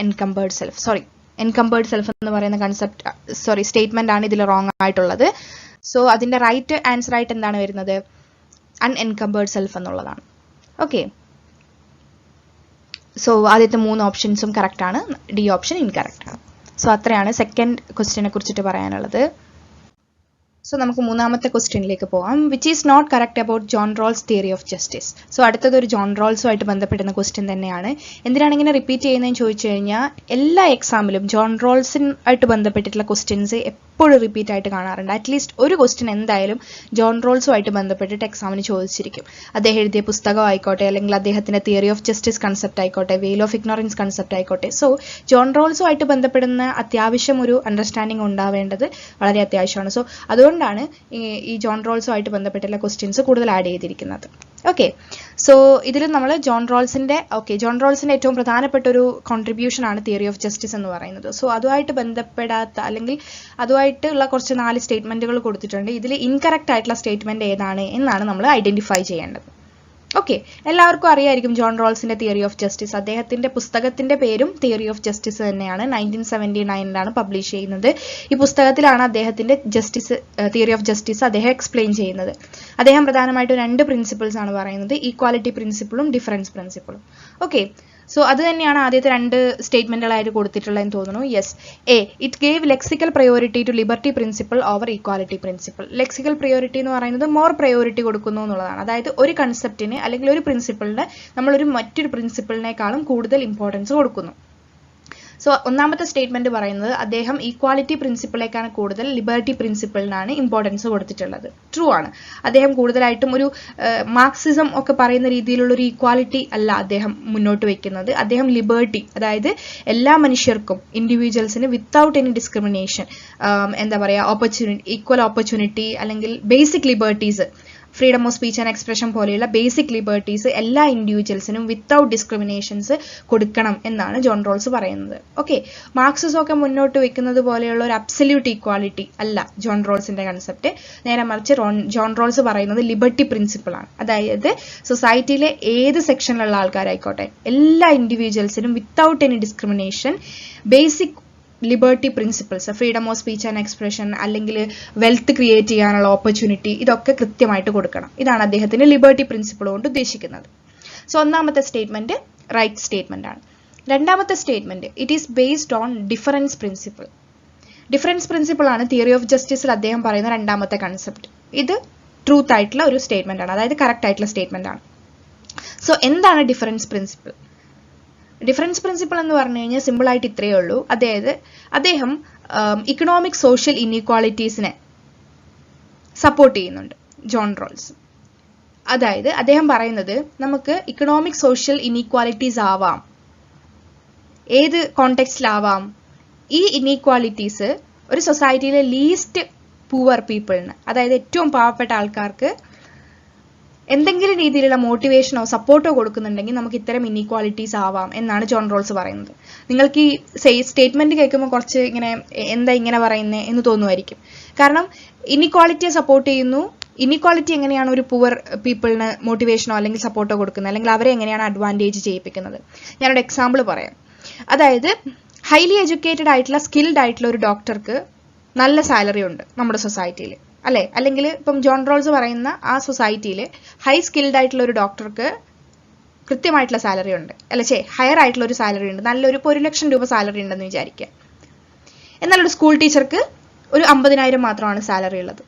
encumbered self. Sorry, encumbered self എന്ന് പറയുന്ന കൺസെപ്റ്റ് സ്റ്റേറ്റ്മെന്റ് ആണ് ഇതിൽ റോങ് ആയിട്ടുള്ളത്. സോ അതിന്റെ റൈറ്റ് ആൻസർ ആയിട്ട് എന്താണ് വരുന്നത്, അൺഎൻകംബേർഡ് സെൽഫ് എന്നുള്ളതാണ്. ഓക്കെ, സോ ആദ്യത്തെ 3 ഓപ്ഷൻസും കറക്റ്റ് ആണ്, ഡി ഓപ്ഷൻ ഇൻകറക്റ്റ് ആണ്. സോ അത്രയാണ് സെക്കൻഡ് ക്വസ്റ്റ്യനെ കുറിച്ചിട്ട് പറയാനുള്ളത്. സോ നമുക്ക് മൂന്നാമത്തെ ക്വസ്റ്റ്യനിലേക്ക് പോകാം. Which is not correct about John Rawls theory of justice. So അടുത്തത് ഒരു ജോൺ റോൾസുമായിട്ട് ബന്ധപ്പെടുന്ന ക്വസ്റ്റ്യൻ തന്നെയാണ്. എന്തിനാണ് ഇങ്ങനെ റിപ്പീറ്റ് ചെയ്യുന്നതെന്ന് ചോദിച്ചു കഴിഞ്ഞാൽ എല്ലാ എക്സാമിലും ജോൺ റോൾസുമായിട്ട് ബന്ധപ്പെട്ടിട്ടുള്ള ക്വസ്റ്റ്യൻസ് എപ്പോഴും റിപ്പീറ്റ് ആയിട്ട് കാണാറുണ്ട്. അറ്റ്ലീസ്റ്റ് ഒരു ക്വസ്റ്റ്യൻ എന്തായാലും ജോൺ റോൾസുമായിട്ട് ബന്ധപ്പെട്ടിട്ട് എക്സാമിന് ചോദിച്ചിരിക്കും. അദ്ദേഹം എഴുതിയ പുസ്തകം ആയിക്കോട്ടെ, അല്ലെങ്കിൽ അദ്ദേഹത്തിന്റെ തിയറി ഓഫ് ജസ്റ്റിസ് കൺസെപ്റ്റ് ആയിക്കോട്ടെ, വെയിൽ ഓഫ് ഇഗ്നോറൻസ് കൺസെപ്റ്റ് ആയിക്കോട്ടെ. സോ ജോൺ റോൾസുമായിട്ട് ബന്ധപ്പെടുന്ന അത്യാവശ്യം ഒരു അണ്ടർസ്റ്റാൻഡിങ് ഉണ്ടാവേണ്ടത് വളരെ അത്യാവശ്യമാണ്. സോ അതുകൊണ്ടാണ് ഈ ജോൺ റോൾസുമായിട്ട് ബന്ധപ്പെട്ടുള്ള ക്വസ്റ്റ്യൻസ് കൂടുതൽ ആഡ് ചെയ്തിരിക്കുന്നത്. ഓക്കെ, സോ ഇതിൽ നമ്മൾ ജോൺ റോൾസിന്റെ ഏറ്റവും പ്രധാനപ്പെട്ട ഒരു കോൺട്രിബ്യൂഷൻ ആണ് തിയറി ഓഫ് ജസ്റ്റിസ് എന്ന് പറയുന്നത്. സോ അതുമായിട്ട് ബന്ധപ്പെടാത്ത അല്ലെങ്കിൽ അതുമായിട്ടുള്ള കുറച്ച് 4 സ്റ്റേറ്റ്മെന്റുകൾ കൊടുത്തിട്ടുണ്ട്. ഇതിൽ ഇൻകറക്റ്റ് ആയിട്ടുള്ള സ്റ്റേറ്റ്മെന്റ് ഏതാണ് എന്നാണ് നമ്മൾ ഐഡന്റിഫൈ ചെയ്യേണ്ടത്. ഓക്കെ, എല്ലാവർക്കും അറിയായിരിക്കും ജോൺ റോൾസിന്റെ തിയറി ഓഫ് ജസ്റ്റിസ്. അദ്ദേഹത്തിന്റെ പുസ്തകത്തിന്റെ പേരും തിയറി ഓഫ് ജസ്റ്റിസ് തന്നെയാണ്. 1979 പബ്ലിഷ് ചെയ്യുന്നത്. ഈ പുസ്തകത്തിലാണ് അദ്ദേഹത്തിന്റെ തിയറി ഓഫ് ജസ്റ്റിസ് അദ്ദേഹം എക്സ്പ്ലെയിൻ ചെയ്യുന്നത്. അദ്ദേഹം പ്രധാനമായിട്ടും 2 പ്രിൻസിപ്പിൾസ് ആണ് പറയുന്നത്, ഈക്വാലിറ്റി പ്രിൻസിപ്പിളും ഡിഫറൻസ് പ്രിൻസിപ്പിളും. ഓക്കെ, സോ അത് തന്നെയാണ് ആദ്യത്തെ 2 സ്റ്റേറ്റ്മെന്റുകളായിട്ട് കൊടുത്തിട്ടുള്ളതെന്ന് തോന്നുന്നു. Yes, a it gave lexical priority to liberty principle over equality principle. Lexical priority എന്ന് പറയുന്നത് മോർ പ്രയോറിറ്റി കൊടുക്കുന്നു എന്നുള്ളതാണ്. അതായത് ഒരു കൺസെപ്റ്റിന് അല്ലെങ്കിൽ ഒരു പ്രിൻസിപ്പിളിന് നമ്മളൊരു മറ്റൊരു പ്രിൻസിപ്പിളിനേക്കാളും കൂടുതൽ ഇമ്പോർട്ടൻസ് കൊടുക്കുന്നു. സോ ഒന്നാമത്തെ സ്റ്റേറ്റ്മെന്റ് പറയുന്നത് അദ്ദേഹം ഈക്വാലിറ്റി പ്രിൻസിപ്പിളേക്കാണ് കൂടുതൽ ലിബർട്ടി പ്രിൻസിപ്പിളിനാണ് ഇമ്പോർട്ടൻസ് കൊടുത്തിട്ടുള്ളത്. ട്രൂ ആണ്. അദ്ദേഹം കൂടുതലായിട്ടും ഒരു മാർക്സിസം ഒക്കെ പറയുന്ന രീതിയിലുള്ള ഒരു ഈക്വാലിറ്റി അല്ല അദ്ദേഹം മുന്നോട്ട് വെക്കുന്നത്. അദ്ദേഹം ലിബർട്ടി, അതായത് എല്ലാ മനുഷ്യർക്കും ഇൻഡിവിജ്വൽസിന് വിത്തൗട്ട് എനി ഡിസ്ക്രിമിനേഷൻ, എന്താ പറയുക, ഈക്വൽ ഓപ്പർച്യൂണിറ്റി അല്ലെങ്കിൽ basic liberties, freedom of speech and expression പോലെയുള്ള ബേസിക് ലിബർട്ടീസ് എല്ലാ ഇൻഡിവിജ്വൽസിനും വിത്തൗട്ട് ഡിസ്ക്രിമിനേഷൻസ് കൊടുക്കണം എന്നാണ് ജോൺ റോൾസ് പറയുന്നത്. ഓക്കെ, മാർക്സിസം ഒക്കെ മുന്നോട്ട് വെക്കുന്നത് പോലെയുള്ള ഒരു അബ്സല്യൂട്ട് ഈക്വാലിറ്റി അല്ല ജോൺ റോൾസിന്റെ കൺസെപ്റ്റ്. നേരെ മറിച്ച് ജോൺ റോൾസ് പറയുന്നത് ലിബർട്ടി പ്രിൻസിപ്പിൾ ആണ്. അതായത് സൊസൈറ്റിയിലെ ഏത് സെക്ഷനിലുള്ള ആൾക്കാരായിക്കോട്ടെ എല്ലാ ഇൻഡിവിജ്വൽസിനും without any discrimination basic liberty principles, freedom of speech and expression അല്ലെങ്കിൽ വെൽത്ത് ക്രിയേറ്റ് ചെയ്യാനുള്ള ഓപ്പർച്യൂണിറ്റി, ഇതൊക്കെ കൃത്യമായിട്ട് കൊടുക്കണം. ഇതാണ് അദ്ദേഹത്തിന്റെ ലിബർട്ടി പ്രിൻസിപ്പിൾ കൊണ്ട് ഉദ്ദേശിക്കുന്നത്. സോ ഒന്നാമത്തെ സ്റ്റേറ്റ്മെന്റ് റൈറ്റ് സ്റ്റേറ്റ്മെന്റ് ആണ്. രണ്ടാമത്തെ statement it is based on difference principle. Difference principle ആണ് തിയറി ഓഫ് ജസ്റ്റിസിൽ അദ്ദേഹം പറയുന്ന രണ്ടാമത്തെ കൺസെപ്റ്റ്. ഇത് ട്രൂത്ത് ആയിട്ടുള്ള ഒരു സ്റ്റേറ്റ്മെന്റ് ആണ്, അതായത് കറക്റ്റ് ആയിട്ടുള്ള സ്റ്റേറ്റ്മെന്റ് ആണ്. സോ എന്താണ് ഡിഫറൻസ് പ്രിൻസിപ്പിൾ? ഡിഫറൻസ് പ്രിൻസിപ്പിൾ എന്ന് പറഞ്ഞു കഴിഞ്ഞാൽ സിമ്പിൾ ആയിട്ട് ഇത്രയേ ഉള്ളൂ. അതായത് അദ്ദേഹം ഇക്കണോമിക് സോഷ്യൽ ഇൻഇക്വാളിറ്റീസിനെ സപ്പോർട്ട് ചെയ്യുന്നുണ്ട് ജോൺ റോൾസ്. അതായത് അദ്ദേഹം പറയുന്നത് നമുക്ക് ഇക്കണോമിക് സോഷ്യൽ ഇൻഇക്വാലിറ്റീസ് ആവാം, ഏത് കോണ്ടെക്സ്റ്റിലാവാം. ഈ ഇൻഇക്വാലിറ്റീസ് ഒരു സൊസൈറ്റിയിലെ ലീസ്റ്റ് പൂവർ പീപ്പിളിന്, അതായത് ഏറ്റവും പാവപ്പെട്ട ആൾക്കാർക്ക് എന്തെങ്കിലും രീതിയിലുള്ള മോട്ടിവേഷനോ സപ്പോർട്ടോ കൊടുക്കുന്നുണ്ടെങ്കിൽ നമുക്ക് ഇത്തരം ഇനീക്വാളിറ്റീസ് ആവാം എന്നാണ് ജോൺ റോൾസ് പറയുന്നത്. നിങ്ങൾക്ക് ഈ സ്റ്റേറ്റ്മെന്റ് കേൾക്കുമ്പോൾ കുറച്ച് ഇങ്ങനെ എന്താ ഇങ്ങനെ പറയുന്നത് എന്ന് തോന്നുമായിരിക്കും. കാരണം ഇനീക്വാളിറ്റിയെ സപ്പോർട്ട് ചെയ്യുന്നു. ഇനീക്വാളിറ്റി എങ്ങനെയാണ് ഒരു പുവർ പീപ്പിളിന് മോട്ടിവേഷനോ അല്ലെങ്കിൽ സപ്പോർട്ടോ കൊടുക്കുന്നത്, അല്ലെങ്കിൽ അവരെ എങ്ങനെയാണ് അഡ്വാൻറ്റേജ് ചെയ്യിപ്പിക്കുന്നത്. ഞാനൊരു എക്സാമ്പിൾ പറയാം. അതായത് ഹൈലി എഡ്യൂക്കേറ്റഡ് ആയിട്ടുള്ള സ്കിൽഡ് ആയിട്ടുള്ള ഒരു ഡോക്ടർക്ക് നല്ല സാലറി ഉണ്ട് നമ്മുടെ സൊസൈറ്റിയിൽ, അല്ലെ? അല്ലെങ്കിൽ ഇപ്പം ജോൺ റോൾസ് പറയുന്ന ആ സൊസൈറ്റിയിൽ ഹൈ സ്കിൽഡ് ആയിട്ടുള്ള ഒരു ഡോക്ടർക്ക് കൃത്യമായിട്ടുള്ള സാലറി ഉണ്ട്, അല്ലെ? ഹയർ ആയിട്ടുള്ള ഒരു സാലറി ഉണ്ട്, നല്ലൊരു 1,00,000 രൂപ സാലറി ഉണ്ടെന്ന് വിചാരിക്കുക. എന്നാൽ ഒരു സ്കൂൾ ടീച്ചർക്ക് ഒരു 50,000 മാത്രമാണ് സാലറി ഉള്ളത്.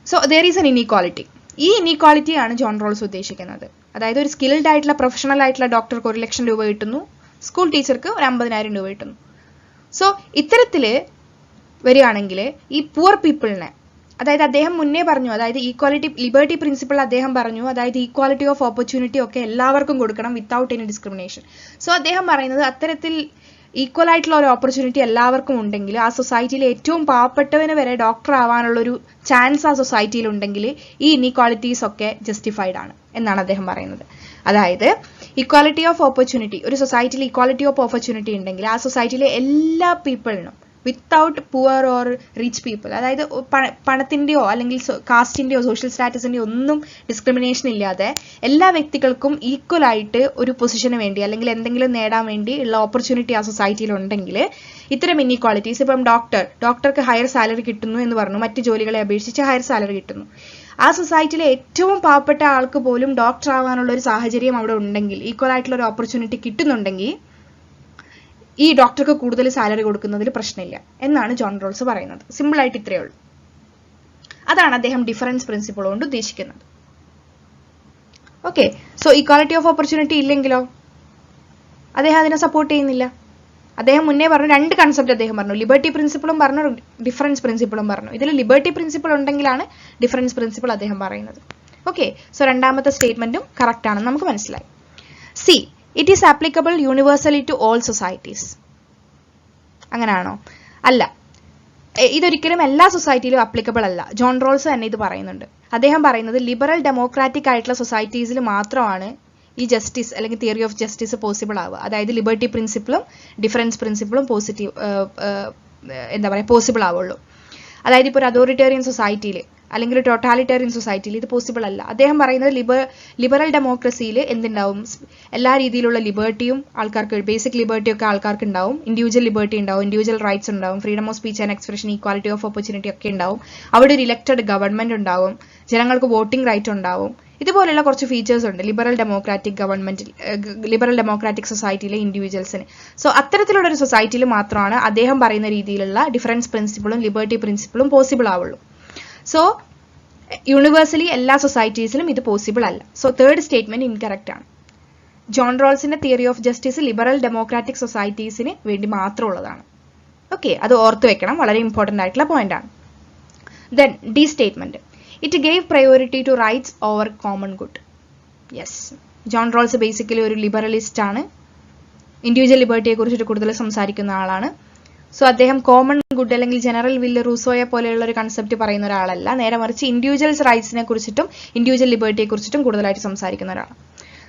So there is N inequality. ഈ ഇനീക്വാളിറ്റിയാണ് ജോൺ റോൾസ് ഉദ്ദേശിക്കുന്നത്. അതായത് ഒരു സ്കിൽഡ് ആയിട്ടുള്ള പ്രൊഫഷണൽ ആയിട്ടുള്ള ഡോക്ടർക്ക് 1,00,000 രൂപ കിട്ടുന്നു, സ്കൂൾ ടീച്ചർക്ക് ഒരു 50,000 രൂപ കിട്ടുന്നു. സോ ഇത്തരത്തില് വരികയാണെങ്കിൽ ഈ പുവർ പീപ്പിളിനെ, അതായത് അദ്ദേഹം മുന്നേ പറഞ്ഞു, അതായത് ഈക്വാലിറ്റി ലിബർട്ടി പ്രിൻസിപ്പിൾ അദ്ദേഹം പറഞ്ഞു, അതായത് ഈക്വാലിറ്റി ഓഫ് ഓപ്പർച്യൂണിറ്റി ഒക്കെ എല്ലാവർക്കും കൊടുക്കണം വിത്തൗട്ട് എനി ഡിസ്ക്രിമിനേഷൻ. സോ അദ്ദേഹം പറയുന്നത് അത്തരത്തിൽ ഈക്വൽ ആയിട്ടുള്ള ഒരു ഓപ്പർച്യൂണിറ്റി എല്ലാവർക്കും ഉണ്ടെങ്കിൽ ആ സൊസൈറ്റിയിൽ ഏറ്റവും പാവപ്പെട്ടവന് വരെ ഡോക്ടർ ആവാനുള്ളൊരു ചാൻസ് ആ സൊസൈറ്റിയിൽ ഉണ്ടെങ്കിൽ ഈ ഇനീക്വാളിറ്റീസ് ഒക്കെ ജസ്റ്റിഫൈഡ് ആണ് എന്നാണ് അദ്ദേഹം പറയുന്നത്. അതായത് ഈക്വാലിറ്റി ഓഫ് ഓപ്പർച്യൂണിറ്റി, ഒരു സൊസൈറ്റിയിൽ ഈക്വാലിറ്റി ഓഫ് ഓപ്പർച്യൂണിറ്റി ഉണ്ടെങ്കിൽ ആ സൊസൈറ്റിയിലെ എല്ലാ പീപ്പിളിനും without poor or rich people, അതായത് പണത്തിൻ്റെയോ അല്ലെങ്കിൽ കാസ്റ്റിൻ്റെയോ സോഷ്യൽ സ്റ്റാറ്റസിൻ്റെയോ ഒന്നും ഡിസ്ക്രിമിനേഷൻ ഇല്ലാതെ എല്ലാ വ്യക്തികൾക്കും ഈക്വൽ ആയിട്ട് ഒരു പൊസിഷന് വേണ്ടി അല്ലെങ്കിൽ എന്തെങ്കിലും നേടാൻ വേണ്ടി ഉള്ള ഓപ്പർച്യൂണിറ്റി ആ സൊസൈറ്റിയിൽ ഉണ്ടെങ്കിൽ ഇത്തരം ഇനീക്വാളിറ്റീസ്, ഇപ്പം ഡോക്ടർക്ക് ഹയർ സാലറി കിട്ടുന്നു എന്ന് പറഞ്ഞു, മറ്റ് ജോലികളെ അപേക്ഷിച്ച് ഹയർ സാലറി കിട്ടുന്നു. ആ സൊസൈറ്റിയിലെ ഏറ്റവും പാവപ്പെട്ട ആൾക്ക് പോലും ഡോക്ടർ ആവാനുള്ള ഒരു സാഹചര്യം അവിടെ ഉണ്ടെങ്കിൽ, ഈക്വൽ ആയിട്ടുള്ള ഒരു ഓപ്പർച്യൂണിറ്റി കിട്ടുന്നുണ്ടെങ്കിൽ ഈ ഡോക്ടർക്ക് കൂടുതൽ സാലറി കൊടുക്കുന്നതിൽ പ്രശ്നമില്ല എന്നാണ് ജോൺ റോൾസ് പറയുന്നത്. സിമ്പിൾ ആയിട്ട് ഇത്രയേ ഉള്ളൂ. അതാണ് അദ്ദേഹം ഡിഫറൻസ് പ്രിൻസിപ്പിൾ കൊണ്ട് ഉദ്ദേശിക്കുന്നത്. Okay, so equality of opportunity ഇല്ലെങ്കിലോ അദ്ദേഹം അതിനെ സപ്പോർട്ട് ചെയ്യുന്നില്ല. അദ്ദേഹം മുന്നേ പറഞ്ഞു, രണ്ട് കൺസെപ്റ്റ് അദ്ദേഹം പറഞ്ഞു, ലിബർട്ടി പ്രിൻസിപ്പിളും പറഞ്ഞു, ഡിഫറൻസ് പ്രിൻസിപ്പിളും പറഞ്ഞു. ഇതിൽ ലിബർട്ടി പ്രിൻസിപ്പിൾ ഉണ്ടെങ്കിലാണ് ഡിഫറൻസ് പ്രിൻസിപ്പിൾ അദ്ദേഹം പറയുന്നത്. ഓക്കെ, സോ രണ്ടാമത്തെ സ്റ്റേറ്റ്മെന്റും കറക്റ്റ് ആണെന്ന് നമുക്ക് മനസ്സിലായി. C, it is applicable universally to all societies. അങ്ങനെയാണോ? അല്ല, ഇതൊരിക്കലും എല്ലാ സൊസൈറ്റിയിലും ആപ്ലിക്കബിൾ അല്ല. ജോൺ റോൾസ് തന്നെ ഇത് പറയുന്നുണ്ട്. അദ്ദേഹം പറയുന്നത് ലിബറൽ ഡെമോക്രാറ്റിക് ആയിട്ടുള്ള സൊസൈറ്റീസിൽ മാത്രമാണ് ഈ ജസ്റ്റിസ് അല്ലെങ്കിൽ തിയറി ഓഫ് ജസ്റ്റിസ് പോസിബിൾ ആവുക. അതായത് ലിബർട്ടി പ്രിൻസിപ്പിളും ഡിഫറൻസ് പ്രിൻസിപ്പിളും പോസിബിൾ ആവുള്ളൂ. അതായത് ഇപ്പോൾ ഒരു അതോറിറ്റേറിയൻ സൊസൈറ്റിയിൽ അല്ലെങ്കിൽ ഒരു ടോട്ടാലിറ്റേറിയൻ സൊസൈറ്റിയിൽ ഇത് പോസിബിൾ അല്ല. അദ്ദേഹം പറയുന്നത് ലിബറൽ ഡെമോക്രസിയിൽ എന്തുണ്ടാവും, എല്ലാ രീതിയിലുള്ള ലിബർട്ടിയും ആൾക്കാർക്ക്, ബേസിക് ലിബർട്ടി ഒക്കെ ആൾക്കാർക്ക് ഉണ്ടാവും, ഇൻഡിവിജ്വൽ ലിബർട്ടി ഉണ്ടാവും, ഇൻഡിവിജ്വൽ റൈറ്റ്സ് ഉണ്ടാവും, freedom of speech and expression, equality of opportunity ഒക്കെ ഉണ്ടാവും. അവിടെ ഒരു ഇലക്റ്റഡ് ഗവൺമെന്റ് ഉണ്ടാവും, ജനങ്ങൾക്ക് വോട്ടിംഗ് റൈറ്റ് ഉണ്ടാവും. ഇതുപോലെയുള്ള കുറച്ച് ഫീച്ചേഴ്സ് ഉണ്ട് ലിബറൽ ഡെമോക്രാറ്റിക് ഗവൺമെന്റിൽ, ലിബറൽ ഡെമോക്രാറ്റിക് സൊസൈറ്റിയിലെ ഇൻഡിവിജ്വൽസിന്. സോ അത്തരത്തിലുള്ള ഒരു സൊസൈറ്റിയിൽ മാത്രമാണ് അദ്ദേഹം പറയുന്ന രീതിയിലുള്ള ഡിഫറൻസ് പ്രിൻസിപ്പിളും ലിബർട്ടി പ്രിൻസിപ്പിളും പോസിബിൾ ആവുള്ളൂ. സോ യൂണിവേഴ്സലി എല്ലാ സൊസൈറ്റീസിലും ഇത് പോസിബിൾ അല്ല. സോ തേർഡ് സ്റ്റേറ്റ്മെന്റ് ഇൻകറക്റ്റ് ആണ്. ജോൺ റോൾസിന്റെ theory of justice liberal democratic സൊസൈറ്റീസിന് വേണ്ടി മാത്രമുള്ളതാണ്. ഓക്കെ, അത് ഓർത്തു വെക്കണം, വളരെ ഇമ്പോർട്ടന്റ് ആയിട്ടുള്ള പോയിന്റ് ആണ്. Then D statement, it gave priority to rights over common good. Yes, John Rawls basically ഒരു ലിബറലിസ്റ്റ് ആണ്, ഇൻഡിവിജ്വൽ ലിബർട്ടിയെ കുറിച്ചിട്ട് കൂടുതൽ സംസാരിക്കുന്ന ആളാണ്. സോ അദ്ദേഹം കോമൺ ഗുഡ് അല്ലെങ്കിൽ ജനറൽ വില്ല്, റൂസോയെ പോലെയുള്ള ഒരു കൺസെപ്റ്റ് പറയുന്ന ഒരാളല്ല, നേരെ മറിച്ച് ഇൻഡിവിജ്വൽസ് റൈറ്റ്സിനെ കുറിച്ചിട്ടും ഇൻഡിവിജ്വൽ ലിബർട്ടിയെ കുറിച്ചിട്ടും കൂടുതലായിട്ട് സംസാരിക്കുന്ന ഒരാളാണ്.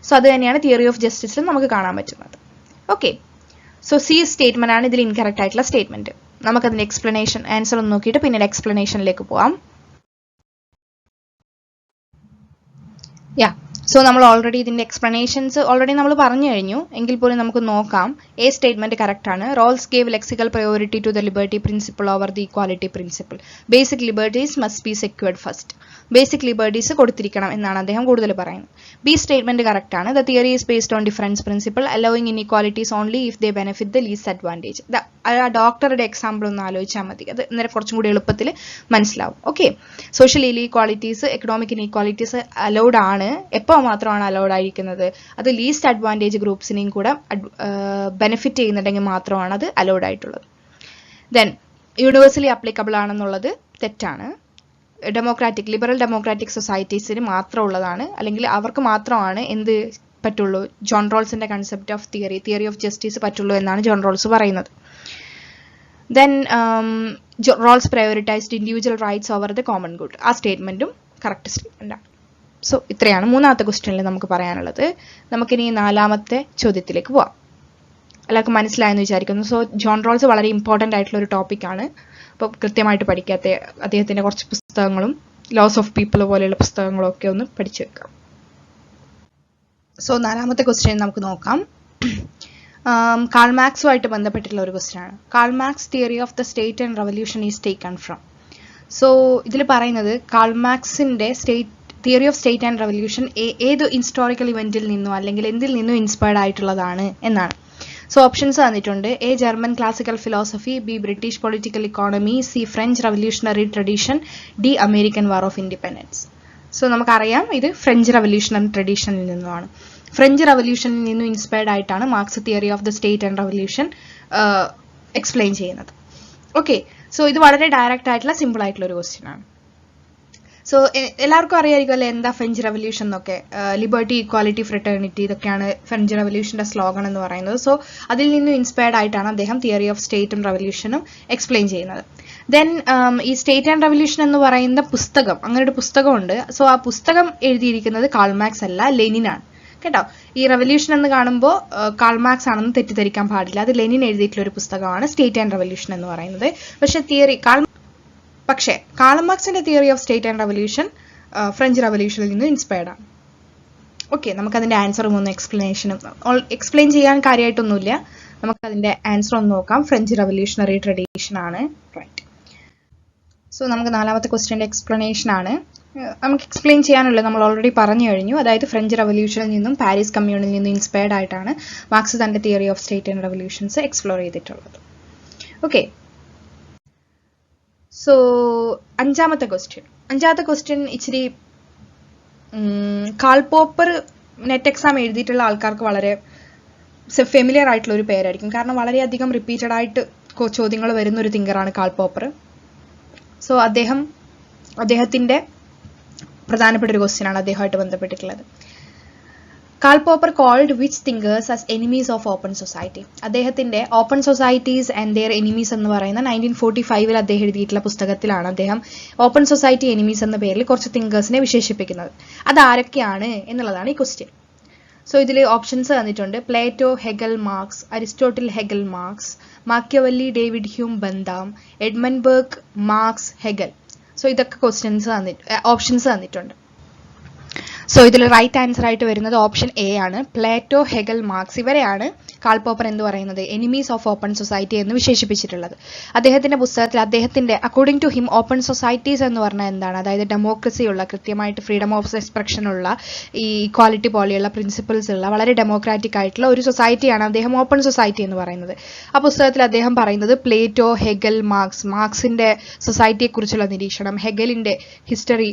സോ അത് തന്നെയാണ് തിയറി ഓഫ് ജസ്റ്റിസിൽ നമുക്ക് കാണാൻ പറ്റുന്നത്. ഓക്കെ, സോ സി സ്റ്റേറ്റ്മെന്റ് ആണ് ഇതിൽ ഇൻകറക്റ്റ് ആയിട്ടുള്ള സ്റ്റേറ്റ്മെന്റ്. നമുക്കതിന്റെ എക്സ്പ്ലനേഷൻ ആൻസർ ഒന്ന് നോക്കിയിട്ട് പിന്നീട് എക്സ്പ്ലനേഷനിലേക്ക് പോവാം. സോ നമ്മൾ ഓൾറെഡി ഇതിന്റെ എക്സ്പ്ലനേഷൻസ് നമ്മൾ പറഞ്ഞു കഴിഞ്ഞു, എങ്കിൽ പോലും നമുക്ക് നോക്കാം. എ സ്റ്റേറ്റ്മെന്റ് കറക്റ്റ് ആണ്. Rawls gave lexical priority to the liberty principle over the equality principle. Basic liberties must be secured first. Basic liberties കൊടുത്തിരിക്കണം എന്നാണ് അദ്ദേഹം കൂടുതൽ പറയുന്നത്. ബി സ്റ്റേറ്റ്മെന്റ് കറക്റ്റ് ആണ്. The theory is based on difference principle allowing inequalities only if they benefit the least advantage. ആ ഡോക്ടറുടെ എക്സാമ്പിൾ ഒന്ന് ആലോചിച്ചാൽ മതി, അത് ഇന്നലെ കുറച്ചും കൂടി എളുപ്പത്തിൽ മനസ്സിലാവും. Okay, social inequalities, economic inequalities allowed ആണ്. എപ്പോൾ മാത്രമാണ് അലൗഡ് ആയിരിക്കുന്നത്? അത് ലീസ്റ്റ് അഡ്വാൻറ്റേജ് ഗ്രൂപ്പ്സിനെയും കൂടെ ബെനിഫിറ്റ് ചെയ്യുന്നുണ്ടെങ്കിൽ മാത്രമാണ് അത് അലൗഡ് ആയിട്ടുള്ളത്. ദെൻ യൂണിവേഴ്സലി അപ്ലിക്കബിൾ ആണെന്നുള്ളത് തെറ്റാണ്. ലിബറൽ ഡെമോക്രാറ്റിക് സൊസൈറ്റീസിന് മാത്രമുള്ളതാണ്, അല്ലെങ്കിൽ അവർക്ക് മാത്രമാണ് എന്ത് പറ്റുള്ളൂ, ജോൺ റോൾസിന്റെ concept of theory of justice പറ്റുള്ളൂ എന്നാണ് ജോൺ റോൾസ് പറയുന്നത്. Then Rawls prioritised individual rights over the common good. ആ സ്റ്റേറ്റ്മെന്റും കറക്റ്റ് സ്റ്റേറ്റ്മെന്റ് ആണ്. സോ ഇത്രയാണ് മൂന്നാമത്തെ ക്വസ്റ്റ്യനിൽ നമുക്ക് പറയാനുള്ളത്. നമുക്കിനി നാലാമത്തെ ചോദ്യത്തിലേക്ക് പോവാം. എല്ലാവർക്കും മനസ്സിലായെന്ന് വിചാരിക്കുന്നു. സോ ജോൺ റോൾസ് വളരെ ഇമ്പോർട്ടൻ്റ് ആയിട്ടുള്ള ഒരു ടോപ്പിക്കാണ്. അപ്പോൾ കൃത്യമായിട്ട് പഠിക്കാത്ത അദ്ദേഹത്തിൻ്റെ കുറച്ച് പുസ്തകങ്ങളും ലോസ് ഓഫ് പീപ്പിൾ പോലെയുള്ള പുസ്തകങ്ങളും ഒക്കെ ഒന്ന് പഠിച്ചു വെക്കാം. സോ നാലാമത്തെ ക്വസ്റ്റ്യൻ നമുക്ക് നോക്കാം. കാൾ മാർക്സുമായിട്ട് ബന്ധപ്പെട്ടിട്ടുള്ള ഒരു ക്വസ്റ്റ്യൻ ആണ്. Karl Marx theory of the state and revolution is taken from. So ഇതിൽ പറയുന്നത് കാൾ മാർക്സിൻ്റെ theory of state and revolution ഏത് ഹിസ്റ്റോറിക്കൽ ഇവന്റിൽ നിന്നോ അല്ലെങ്കിൽ എന്തിൽ നിന്നോ ഇൻസ്പയർഡ് ആയിട്ടുള്ളതാണ് എന്നാണ്. സോ ഓപ്ഷൻസ് തന്നിട്ടുണ്ട്. A German classical philosophy, B British political economy, C French revolutionary tradition, D American war of independence. So നമുക്കറിയാം ഇത് ഫ്രഞ്ച് റവല്യൂഷണറി ട്രഡീഷനിൽ നിന്നുമാണ്. ഫ്രഞ്ച് റവല്യൂഷനിൽ നിന്നും ഇൻസ്പയർഡ് ആയിട്ടാണ് marks theory of the state and revolution explain ചെയ്യുന്നത്. ഓക്കെ, സോ ഇത് വളരെ ഡയറക്റ്റ് ആയിട്ടുള്ള സിമ്പിൾ ആയിട്ടുള്ള ഒരു ക്വസ്റ്റ്യൻ ആണ്. സോ എല്ലാവർക്കും അറിയാമായിരിക്കും അല്ലേ എന്താ ഫ്രഞ്ച് റവല്യൂഷൻ എന്നൊക്കെ. ലിബർട്ടി, ഇക്വാലിറ്റി, ഫ്രട്ടേണിറ്റി ഇതൊക്കെയാണ് ഫ്രഞ്ച് റവല്യൂഷന്റെ സ്ലോഗൻ എന്ന് പറയുന്നത്. സോ അതിൽ നിന്നും ഇൻസ്പയർഡ് ആയിട്ടാണ് അദ്ദേഹം തിയറി ഓഫ് സ്റ്റേറ്റും റവല്യൂഷനും എക്സ്പ്ലെയിൻ ചെയ്യുന്നത്. ദെൻ ഈ സ്റ്റേറ്റ് ആൻഡ് റവല്യൂഷൻ എന്ന് പറയുന്ന പുസ്തകം, അങ്ങനെ ഒരു പുസ്തകമുണ്ട്. സോ ആ പുസ്തകം എഴുതിയിരിക്കുന്നത് കാൾ മാർക്സ് അല്ല, ലെനിനാണ് കേട്ടോ. ഈ റവല്യൂഷൻ എന്ന് കാണുമ്പോൾ കാൾ മാർക്സ് ആണെന്ന് തെറ്റിദ്ധരിക്കാൻ പാടില്ല. അത് ലെനിൻ എഴുതിയിട്ടുള്ള ഒരു പുസ്തകമാണ് സ്റ്റേറ്റ് ആൻഡ് റവല്യൂഷൻ എന്ന് പറയുന്നത്. പക്ഷേ കാൾ മാർക്സിന്റെ theory of state and revolution French റവല്യൂഷനിൽ നിന്ന് ഇൻസ്പയർഡ് ആണ്. ഓക്കെ, നമുക്കതിന്റെ ആൻസറും ഒന്ന് എക്സ്പ്ലെയിൻ ചെയ്യാൻ കാര്യമായിട്ടൊന്നുമില്ല. നമുക്കതിന്റെ ആൻസർ ഒന്ന് നോക്കാം. ഫ്രഞ്ച് റവല്യൂഷണറി ട്രഡീഷൻ ആണ്. റൈറ്റ്. സോ നമുക്ക് നാലാമത്തെ ക്വസ്റ്റ്യന്റെ എക്സ്പ്ലനേഷൻ ആണ്. നമുക്ക് എക്സ്പ്ലെയിൻ ചെയ്യാനുള്ളത് നമ്മൾ ഓൾറെഡി പറഞ്ഞു കഴിഞ്ഞു. അതായത് ഫ്രഞ്ച് റവല്യൂഷനിൽ നിന്നും പാരീസ് കമ്മ്യൂണിൽ നിന്നും ഇൻസ്പയർഡ് ആയിട്ടാണ് മാർക്സ് തന്റെ theory of state and revolutions explore ചെയ്തിട്ടുള്ളത്. ഓക്കെ, സോ അഞ്ചാമത്തെ ക്വസ്റ്റ്യൻ ഇച്ചിരി കാൾ പോപ്പർ നെറ്റ് എക്സാം എഴുതിയിട്ടുള്ള ആൾക്കാർക്ക് വളരെ ഫെമിലിയർ ആയിട്ടുള്ള ഒരു പേരായിരിക്കും. കാരണം വളരെയധികം റിപ്പീറ്റഡ് ആയിട്ട് ചോദ്യങ്ങൾ വരുന്ന ഒരു തിങ്കറാണ് കാൾ പോപ്പർ. സോ അദ്ദേഹത്തിന്റെ പ്രധാനപ്പെട്ട ഒരു ക്വസ്റ്റ്യൻ ആണ് അദ്ദേഹമായിട്ട് ബന്ധപ്പെട്ടിട്ടുള്ളത്. Karl Popper called which thinkers as enemies of open society. അദ്ദേഹത്തിന്റെ open societies and their enemies എന്ന് പറയുന്ന 1945 അദ്ദേഹം എഴുതിയിട്ടുള്ള പുസ്തകത്തിലാണ് അദ്ദേഹം ഓപ്പൺ സൊസൈറ്റി എനിമീസ് എന്ന പേരിൽ കുറച്ച് തിങ്കേഴ്സിനെ വിശേഷിപ്പിക്കുന്നത്. അതാരൊക്കെയാണ് എന്നുള്ളതാണ് ഈ ക്വസ്റ്റ്യൻ. സോ ഇതിൽ ഓപ്ഷൻസ് തന്നിട്ടുണ്ട്. Plato, Hegel, Marx, Aristotle, Hegel, Marx, Machiavelli, David Hume, Bentham, Edmund Burke, Marx, Hegel. So ഇതൊക്കെ ഓപ്ഷൻസ് തന്നിട്ടുണ്ട്. സോ ഇതിൽ റൈറ്റ് ആൻസർ ആയിട്ട് വരുന്നത് ഓപ്ഷൻ എ ആണ്. പ്ലേറ്റോ, ഹെഗൽ, മാർക്സ് ഇവരെയാണ് കാൾ പോപ്പർ എന്ന് പറയുന്നത് എനിമീസ് ഓഫ് ഓപ്പൺ സൊസൈറ്റി എന്ന് വിശേഷിപ്പിച്ചിട്ടുള്ളത്. അദ്ദേഹത്തിന്റെ പുസ്തകത്തിൽ അദ്ദേഹത്തിന്റെ according to him open societies എന്ന് പറഞ്ഞാൽ എന്താണ്, അതായത് ഡെമോക്രസി ഉള്ള, കൃത്യമായിട്ട് ഫ്രീഡം ഓഫ് എക്സ്പ്രഷൻ ഉള്ള, ഈ ഇക്വാലിറ്റി പോലെയുള്ള പ്രിൻസിപ്പിൾസ് ഉള്ള വളരെ ഡെമോക്രാറ്റിക് ആയിട്ടുള്ള ഒരു സൊസൈറ്റിയാണ് അദ്ദേഹം ഓപ്പൺ സൊസൈറ്റി എന്ന് പറയുന്നത്. ആ പുസ്തകത്തിൽ അദ്ദേഹം പറയുന്നത് പ്ലേറ്റോ, ഹെഗൽ, മാർക്സിന്റെ സൊസൈറ്റിയെക്കുറിച്ചുള്ള നിരീക്ഷണം, ഹെഗലിന്റെ ഹിസ്റ്ററി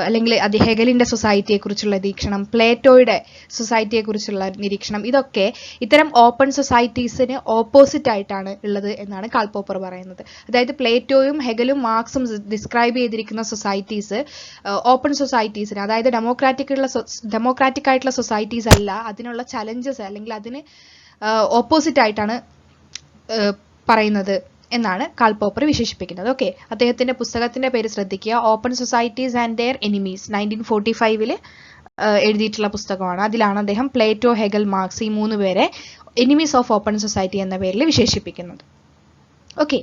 അല്ലെങ്കിൽ ഹെഗലിന്റെ സൊസൈറ്റിയെക്കുറിച്ചുള്ള നിരീക്ഷണം, പ്ലേറ്റോയുടെ സൊസൈറ്റിയെക്കുറിച്ചുള്ള നിരീക്ഷണം, ഇതൊക്കെ ഇത്തരം ഓപ്പൺ സൊസൈറ്റീസിന് ഓപ്പോസിറ്റ് ആയിട്ടാണ് ഉള്ളത് എന്നാണ് കാൾ പോപ്പർ പറയുന്നത്. അതായത് പ്ലേറ്റോയും ഹെഗലും മാർക്സും ഡിസ്ക്രൈബ് ചെയ്തിരിക്കുന്ന സൊസൈറ്റീസ് ഓപ്പൺ സൊസൈറ്റീസിന്, അതായത് ഡെമോക്രാറ്റിക് ആയിട്ടുള്ള സൊസൈറ്റീസ് അല്ല, അതിനുള്ള ചലഞ്ചസ് അല്ലെങ്കിൽ അതിന് ഓപ്പോസിറ്റ് ആയിട്ടാണ് പറയുന്നത് എന്നാണ് കാൾ പോപ്പർ വിശേഷിപ്പിക്കുന്നത്. ഓക്കെ, അദ്ദേഹത്തിന്റെ പുസ്തകത്തിന്റെ പേര് ശ്രദ്ധിക്കുക. Open societies and their enemies 1945 എഴുതിയിട്ടുള്ള പുസ്തകമാണ്. അതിലാണ് അദ്ദേഹം പ്ലേറ്റോ, ഹെഗൽ, മാർക്സ് ഈ 3 പേരെ എനിമീസ് ഓഫ് ഓപ്പൺ സൊസൈറ്റി എന്ന പേരിൽ വിശേഷിപ്പിക്കുന്നത്. Okay,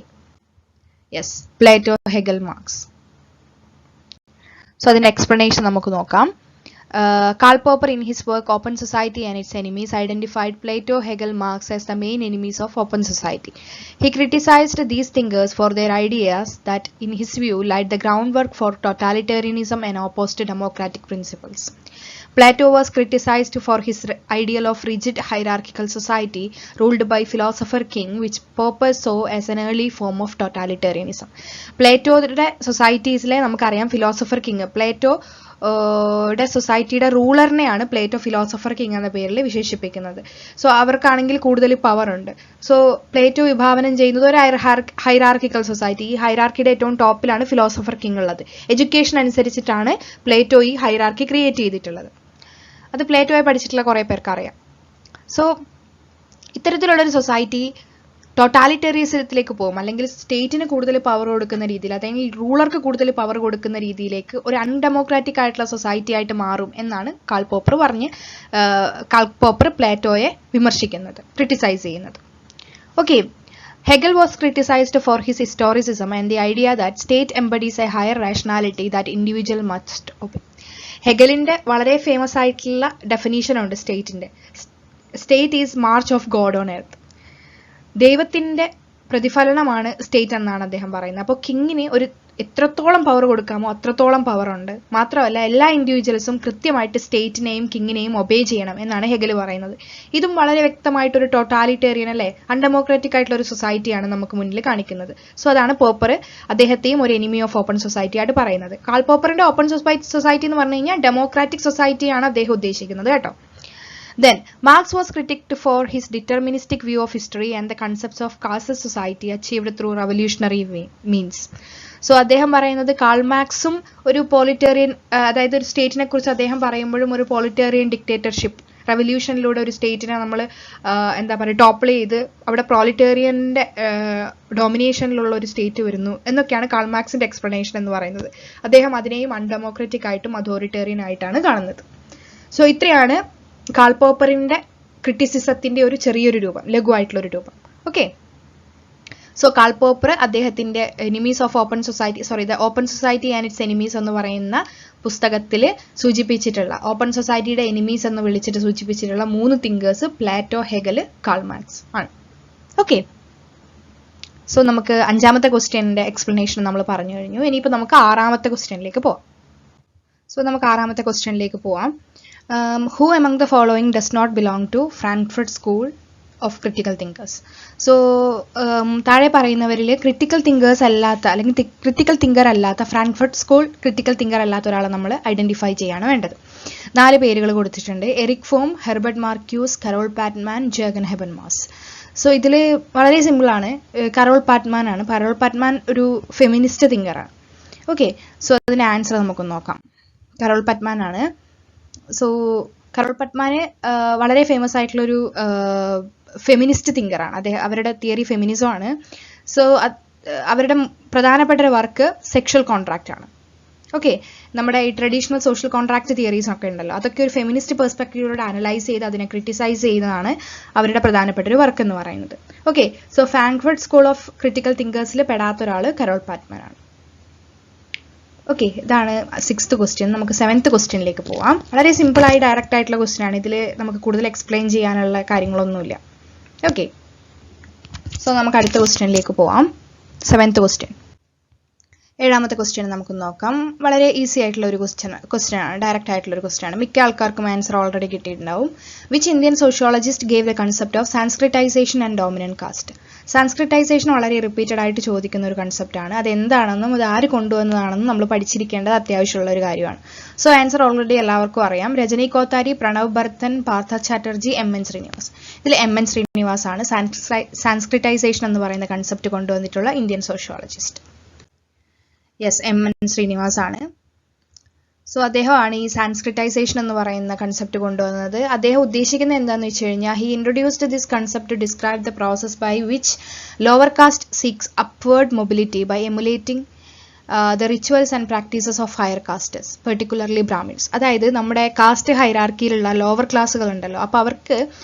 yes, Plato, Hegel, marks. So അതിന്റെ എക്സ്പ്ലനേഷൻ നമുക്ക് നോക്കാം. Karl Popper in his work Open Society and Its Enemies identified Plato, Hegel, Marx as the main enemies of open society. He criticized these thinkers for their ideas that in his view laid the groundwork for totalitarianism and opposed democratic principles. Plato was criticized for his ideal of rigid hierarchical society ruled by philosopher king, which Popper saw as an early form of totalitarianism. പ്ലേറ്റോയുടെ സൊസൈറ്റീസിലെ നമുക്കറിയാം ഫിലോസഫർ കിങ്, പ്ലേറ്റോ സൊസൈറ്റിയുടെ റൂളറിനെയാണ് പ്ലേറ്റോ ഫിലോസഫർ കിങ് എന്ന പേരിൽ വിശേഷിപ്പിക്കുന്നത്. സോ അവർക്കാണെങ്കിൽ കൂടുതൽ പവർ ഉണ്ട്. സോ പ്ലേറ്റോ വിഭാവനം ചെയ്യുന്നത് ഒരു ഹൈറാർക്കിക്കൽ സൊസൈറ്റി. ഈ ഹൈറാർക്കിയുടെ ഏറ്റവും ടോപ്പിലാണ് ഫിലോസഫർ കിങ് ഉള്ളത്. എഡ്യൂക്കേഷൻ അനുസരിച്ചിട്ടാണ് പ്ലേറ്റോ ഈ ഹൈറാർക്കി ക്രിയേറ്റ് ചെയ്തിട്ടുള്ളത്. അത് പ്ലേറ്റോയെ പഠിച്ചിട്ടുള്ള കുറേ പേർക്ക് അറിയാം. സോ ഇത്തരത്തിലുള്ളൊരു സൊസൈറ്റി ടോട്ടാലിറ്റേറിയനിസത്തിലേക്ക് പോകും, അല്ലെങ്കിൽ സ്റ്റേറ്റിന് കൂടുതൽ പവർ കൊടുക്കുന്ന രീതിയിൽ, അല്ലെങ്കിൽ റൂളർക്ക് കൂടുതൽ പവർ കൊടുക്കുന്ന രീതിയിലേക്ക് ഒരു അൺഡെമോക്രാറ്റിക് ആയിട്ടുള്ള സൊസൈറ്റി ആയിട്ട് മാറും എന്നാണ് കാൾ പോപ്പർ പ്ലേറ്റോയെ വിമർശിക്കുന്നത്, ക്രിട്ടിസൈസ് ചെയ്യുന്നത്. Okay, Hegel was criticized for his historicism and the idea that state embodies a higher rationality that individual must obey. ഹെഗലിന്റെ വളരെ ഫേമസ് ആയിട്ടുള്ള ഡെഫിനീഷൻ ഉണ്ട് സ്റ്റേറ്റിന്റെ. State is march of God on earth. ദൈവത്തിന്റെ പ്രതിഫലനമാണ് സ്റ്റേറ്റ് എന്നാണ് അദ്ദേഹം പറയുന്നത്. അപ്പോൾ കിങ്ങിന് ഒരു എത്രത്തോളം പവർ കൊടുക്കാമോ അത്രത്തോളം പവർ ഉണ്ട്. മാത്രമല്ല എല്ലാ ഇൻഡിവിജ്വൽസും കൃത്യമായിട്ട് സ്റ്റേറ്റിനെയും കിങ്ങിനെയും ഒബേ ചെയ്യണം എന്നാണ് ഹെഗൽ പറയുന്നത്. ഇതും വളരെ വ്യക്തമായിട്ടൊരു ടോട്ടാലിറ്റേറിയൻ അല്ലെ, അൺഡെമോക്രാറ്റിക് ആയിട്ടുള്ള ഒരു സൊസൈറ്റിയാണ് നമുക്ക് മുന്നിൽ കാണിക്കുന്നത്. സോ അതാണ് പോപ്പർ അദ്ദേഹത്തെയും ഒരു എനിമി ഓഫ് ഓപ്പൺ സൊസൈറ്റി ആയിട്ട് പറയുന്നത്. കാൾ പോപ്പറിന്റെ ഓപ്പൺ സൊസൈറ്റി എന്ന് പറഞ്ഞു കഴിഞ്ഞാൽ ഡെമോക്രാറ്റിക് സൊസൈറ്റിയാണ് അദ്ദേഹം ഉദ്ദേശിക്കുന്നത് കേട്ടോ. Then, Marx was critiqued for his deterministic view of history and the concepts of caste society achieved through revolutionary means. So അദ്ദേഹം പറയുന്നത് കാൾ മാർക്സും ഒരു പോളിറ്റേറിയൻ, അതായത് ഒരു സ്റ്റേറ്റിനെ കുറിച്ച് അദ്ദേഹം പറയുമ്പോഴും ഒരു പോളിറ്റേറിയൻ ഡിക്റ്റേറ്റർഷിപ്പ്, റെവല്യൂഷനിലൂടെ ഒരു സ്റ്റേറ്റിനെ നമ്മൾ എന്താ പറയുക ടോപ്പിൾ ചെയ്ത് അവിടെ പ്രോളിറ്റേറിയന്റെ ഡോമിനേഷനിലുള്ള ഒരു സ്റ്റേറ്റ് വരുന്നു എന്നൊക്കെയാണ് കാൾ മാർക്സിന്റെ എക്സ്പ്ലനേഷൻ എന്ന് പറയുന്നത്. അദ്ദേഹം അതിനെയും അൺഡെമോക്രാറ്റിക് ആയിട്ടും അതോറിറ്റേറിയൻ ആയിട്ടാണ് കാണുന്നത്. സോ ഇത്രയാണ് കാൾ പോപ്പറിന്റെ ക്രിറ്റിസിസത്തിന്റെ ഒരു ചെറിയൊരു രൂപം, ലഘുവായിട്ടുള്ളൊരു രൂപം. ഓക്കെ, സോ കാൾ പോപ്പർ അദ്ദേഹത്തിന്റെ enemies of open society, the open society and it's enemies എന്ന് പറയുന്ന പുസ്തകത്തിൽ സൂചിപ്പിച്ചിട്ടുള്ള, ഓപ്പൺ സൊസൈറ്റിയുടെ എനിമീസ് എന്ന് വിളിച്ചിട്ട് സൂചിപ്പിച്ചിട്ടുള്ള 3 thinkers Plato, Hegel, Karl Marx ആണ്. ഓക്കെ, സോ നമുക്ക് 5ാമത്തെ ക്വസ്റ്റ്യന്റെ എക്സ്പ്ലനേഷൻ നമ്മൾ പറഞ്ഞു കഴിഞ്ഞു. ഇനിയിപ്പോൾ നമുക്ക് 6ാമത്തെ ക്വസ്റ്റ്യനിലേക്ക് പോവാം. സോ നമുക്ക് 6ാമത്തെ ക്വസ്റ്റ്യനിലേക്ക് പോവാം. Who among the following does not belong to Frankfurt School of Critical Thinkers? So താഴെ പറയുന്നവരിൽ ക്രിട്ടിക്കൽ തിങ്കേഴ്സ് അല്ലാത്ത, അല്ലെങ്കിൽ ക്രിട്ടിക്കൽ തിങ്കർ അല്ലാത്ത, ഫ്രാങ്ക്ഫർട്ട് സ്കൂൾ ക്രിട്ടിക്കൽ തിങ്കർ അല്ലാത്ത ഒരാളെ നമ്മൾ ഐഡന്റിഫൈ ചെയ്യാണ് വേണ്ടത്. 4 പേരുകൾ കൊടുത്തിട്ടുണ്ട്: Erich Fromm, Herbert Marcuse, Carole Pateman, Jurgen Habermas. So ഇതിൽ വളരെ സിമ്പിളാണ്, കരോൾ പാറ്റ്മാൻ ആണ്. കരോൾ പാറ്റ്മാൻ ഒരു ഫെമിനിസ്റ്റ് തിങ്കറാണ്. ഓക്കെ, സോ അതിന്റെ ആൻസർ നമുക്കൊന്ന് നോക്കാം. കരോൾ പാറ്റ്മാൻ ആണ്. സോ കരോൾ പാറ്റ്മാന് വളരെ ഫേമസ് ആയിട്ടുള്ളൊരു ഫെമിനിസ്റ്റ് തിങ്കറാണ്. അവരുടെ തിയറി ഫെമിനിസം ആണ്. സോ അവരുടെ പ്രധാനപ്പെട്ട ഒരു വർക്ക് സെക്ഷൽ കോൺട്രാക്റ്റ് ആണ്. ഓക്കെ, നമ്മുടെ ഈ ട്രഡീഷണൽ സോഷ്യൽ കോൺട്രാക്ട് തിയറീസ് ഒക്കെ ഉണ്ടല്ലോ, അതൊക്കെ ഒരു ഫെമിനിസ്റ്റ് പെർസ്പെക്റ്റീവിലൂടെ അനലൈസ് ചെയ്ത് അതിനെ ക്രിട്ടിസൈസ് ചെയ്യുന്നതാണ് അവരുടെ പ്രധാനപ്പെട്ട ഒരു വർക്ക് എന്ന് പറയുന്നത്. Okay, so Frankfurt school of critical തിങ്കേഴ്സിൽ പെടാത്ത ഒരാൾ കരോൾ പാറ്റ്മാൻ ആണ്. ഓക്കെ, ഇതാണ് 6th ക്വസ്റ്റ്യൻ. നമുക്ക് 7th ക്വസ്റ്റ്യനിലേക്ക് പോവാം. വളരെ സിമ്പിളായി ഡയറക്റ്റ് ആയിട്ടുള്ള ക്വസ്റ്റ്യൻ ആണ്. ഇതിൽ നമുക്ക് കൂടുതൽ എക്സ്പ്ലെയിൻ ചെയ്യാനുള്ള കാര്യങ്ങളൊന്നുമില്ല. ഓക്കെ, സോ നമുക്ക് അടുത്ത ക്വസ്റ്റ്യനിലേക്ക് പോവാം. 7th question. 7ാമത്തെ ക്വസ്റ്റ്യൻ നമുക്ക് നോക്കാം. വളരെ ഈസി ആയിട്ടുള്ള ഒരു ക്വസ്റ്റ്യൻ ആണ്, ഡയറക്റ്റ് ആയിട്ടുള്ള ഒരു ക്വസ്റ്റ്യൻ ആണ്. മിക്ക ആൾക്കാർക്കും ആൻസർ ഓൾറെഡി കിട്ടിയിട്ടുണ്ടാവും. Which Indian sociologist gave the concept of Sanskritisation and dominant caste? Sanskritisation വളരെ റിപ്പീറ്റഡ് ആയിട്ട് ചോദിക്കുന്ന ഒരു കൺസെപ്റ്റ് ആണ്. അത് എന്താണെന്നും അത് ആര് കൊണ്ടുവന്നതാണെന്നും നമ്മൾ പഠിച്ചിരിക്കേണ്ടത് അത്യാവശ്യമുള്ള ഒരു കാര്യമാണ്. സോ ആൻസർ ഓൾറെഡി എല്ലാവർക്കും അറിയാം. രജനി കോത്താരി, പ്രണവ് ബർത്തൻ, പാർത്ഥ ചാറ്റർജി, എം.എൻ. ശ്രീനിവാസ്. ഇതിൽ എം.എൻ. ശ്രീനിവാസ് ആണ് സാൻസ്ക്രിറ്റൈസേഷൻ എന്ന് പറയുന്ന കൺസെപ്റ്റ് കൊണ്ടുവന്നിട്ടുള്ള Indian sociologist. Yes, M N. Srinivas ആണ്. സോ അദ്ദേഹമാണ് ഈ സാൻസ്ക്രിറ്റൈസേഷൻ എന്ന് പറയുന്ന കൺസെപ്റ്റ് കൊണ്ടുവന്നത്. അദ്ദേഹം ഉദ്ദേശിക്കുന്നത് എന്താണെന്ന് വെച്ച് കഴിഞ്ഞാൽ, he introduced this concept to describe the process by which lower caste seeks upward mobility by emulating the rituals and practices of higher casters, particularly Brahmins. അതായത് നമ്മുടെ കാസ്റ്റ് ഹൈറാർക്കിയിലുള്ള ലോവർ ക്ലാസ്സുകൾ ഉണ്ടല്ലോ, അപ്പോൾ അവർക്ക്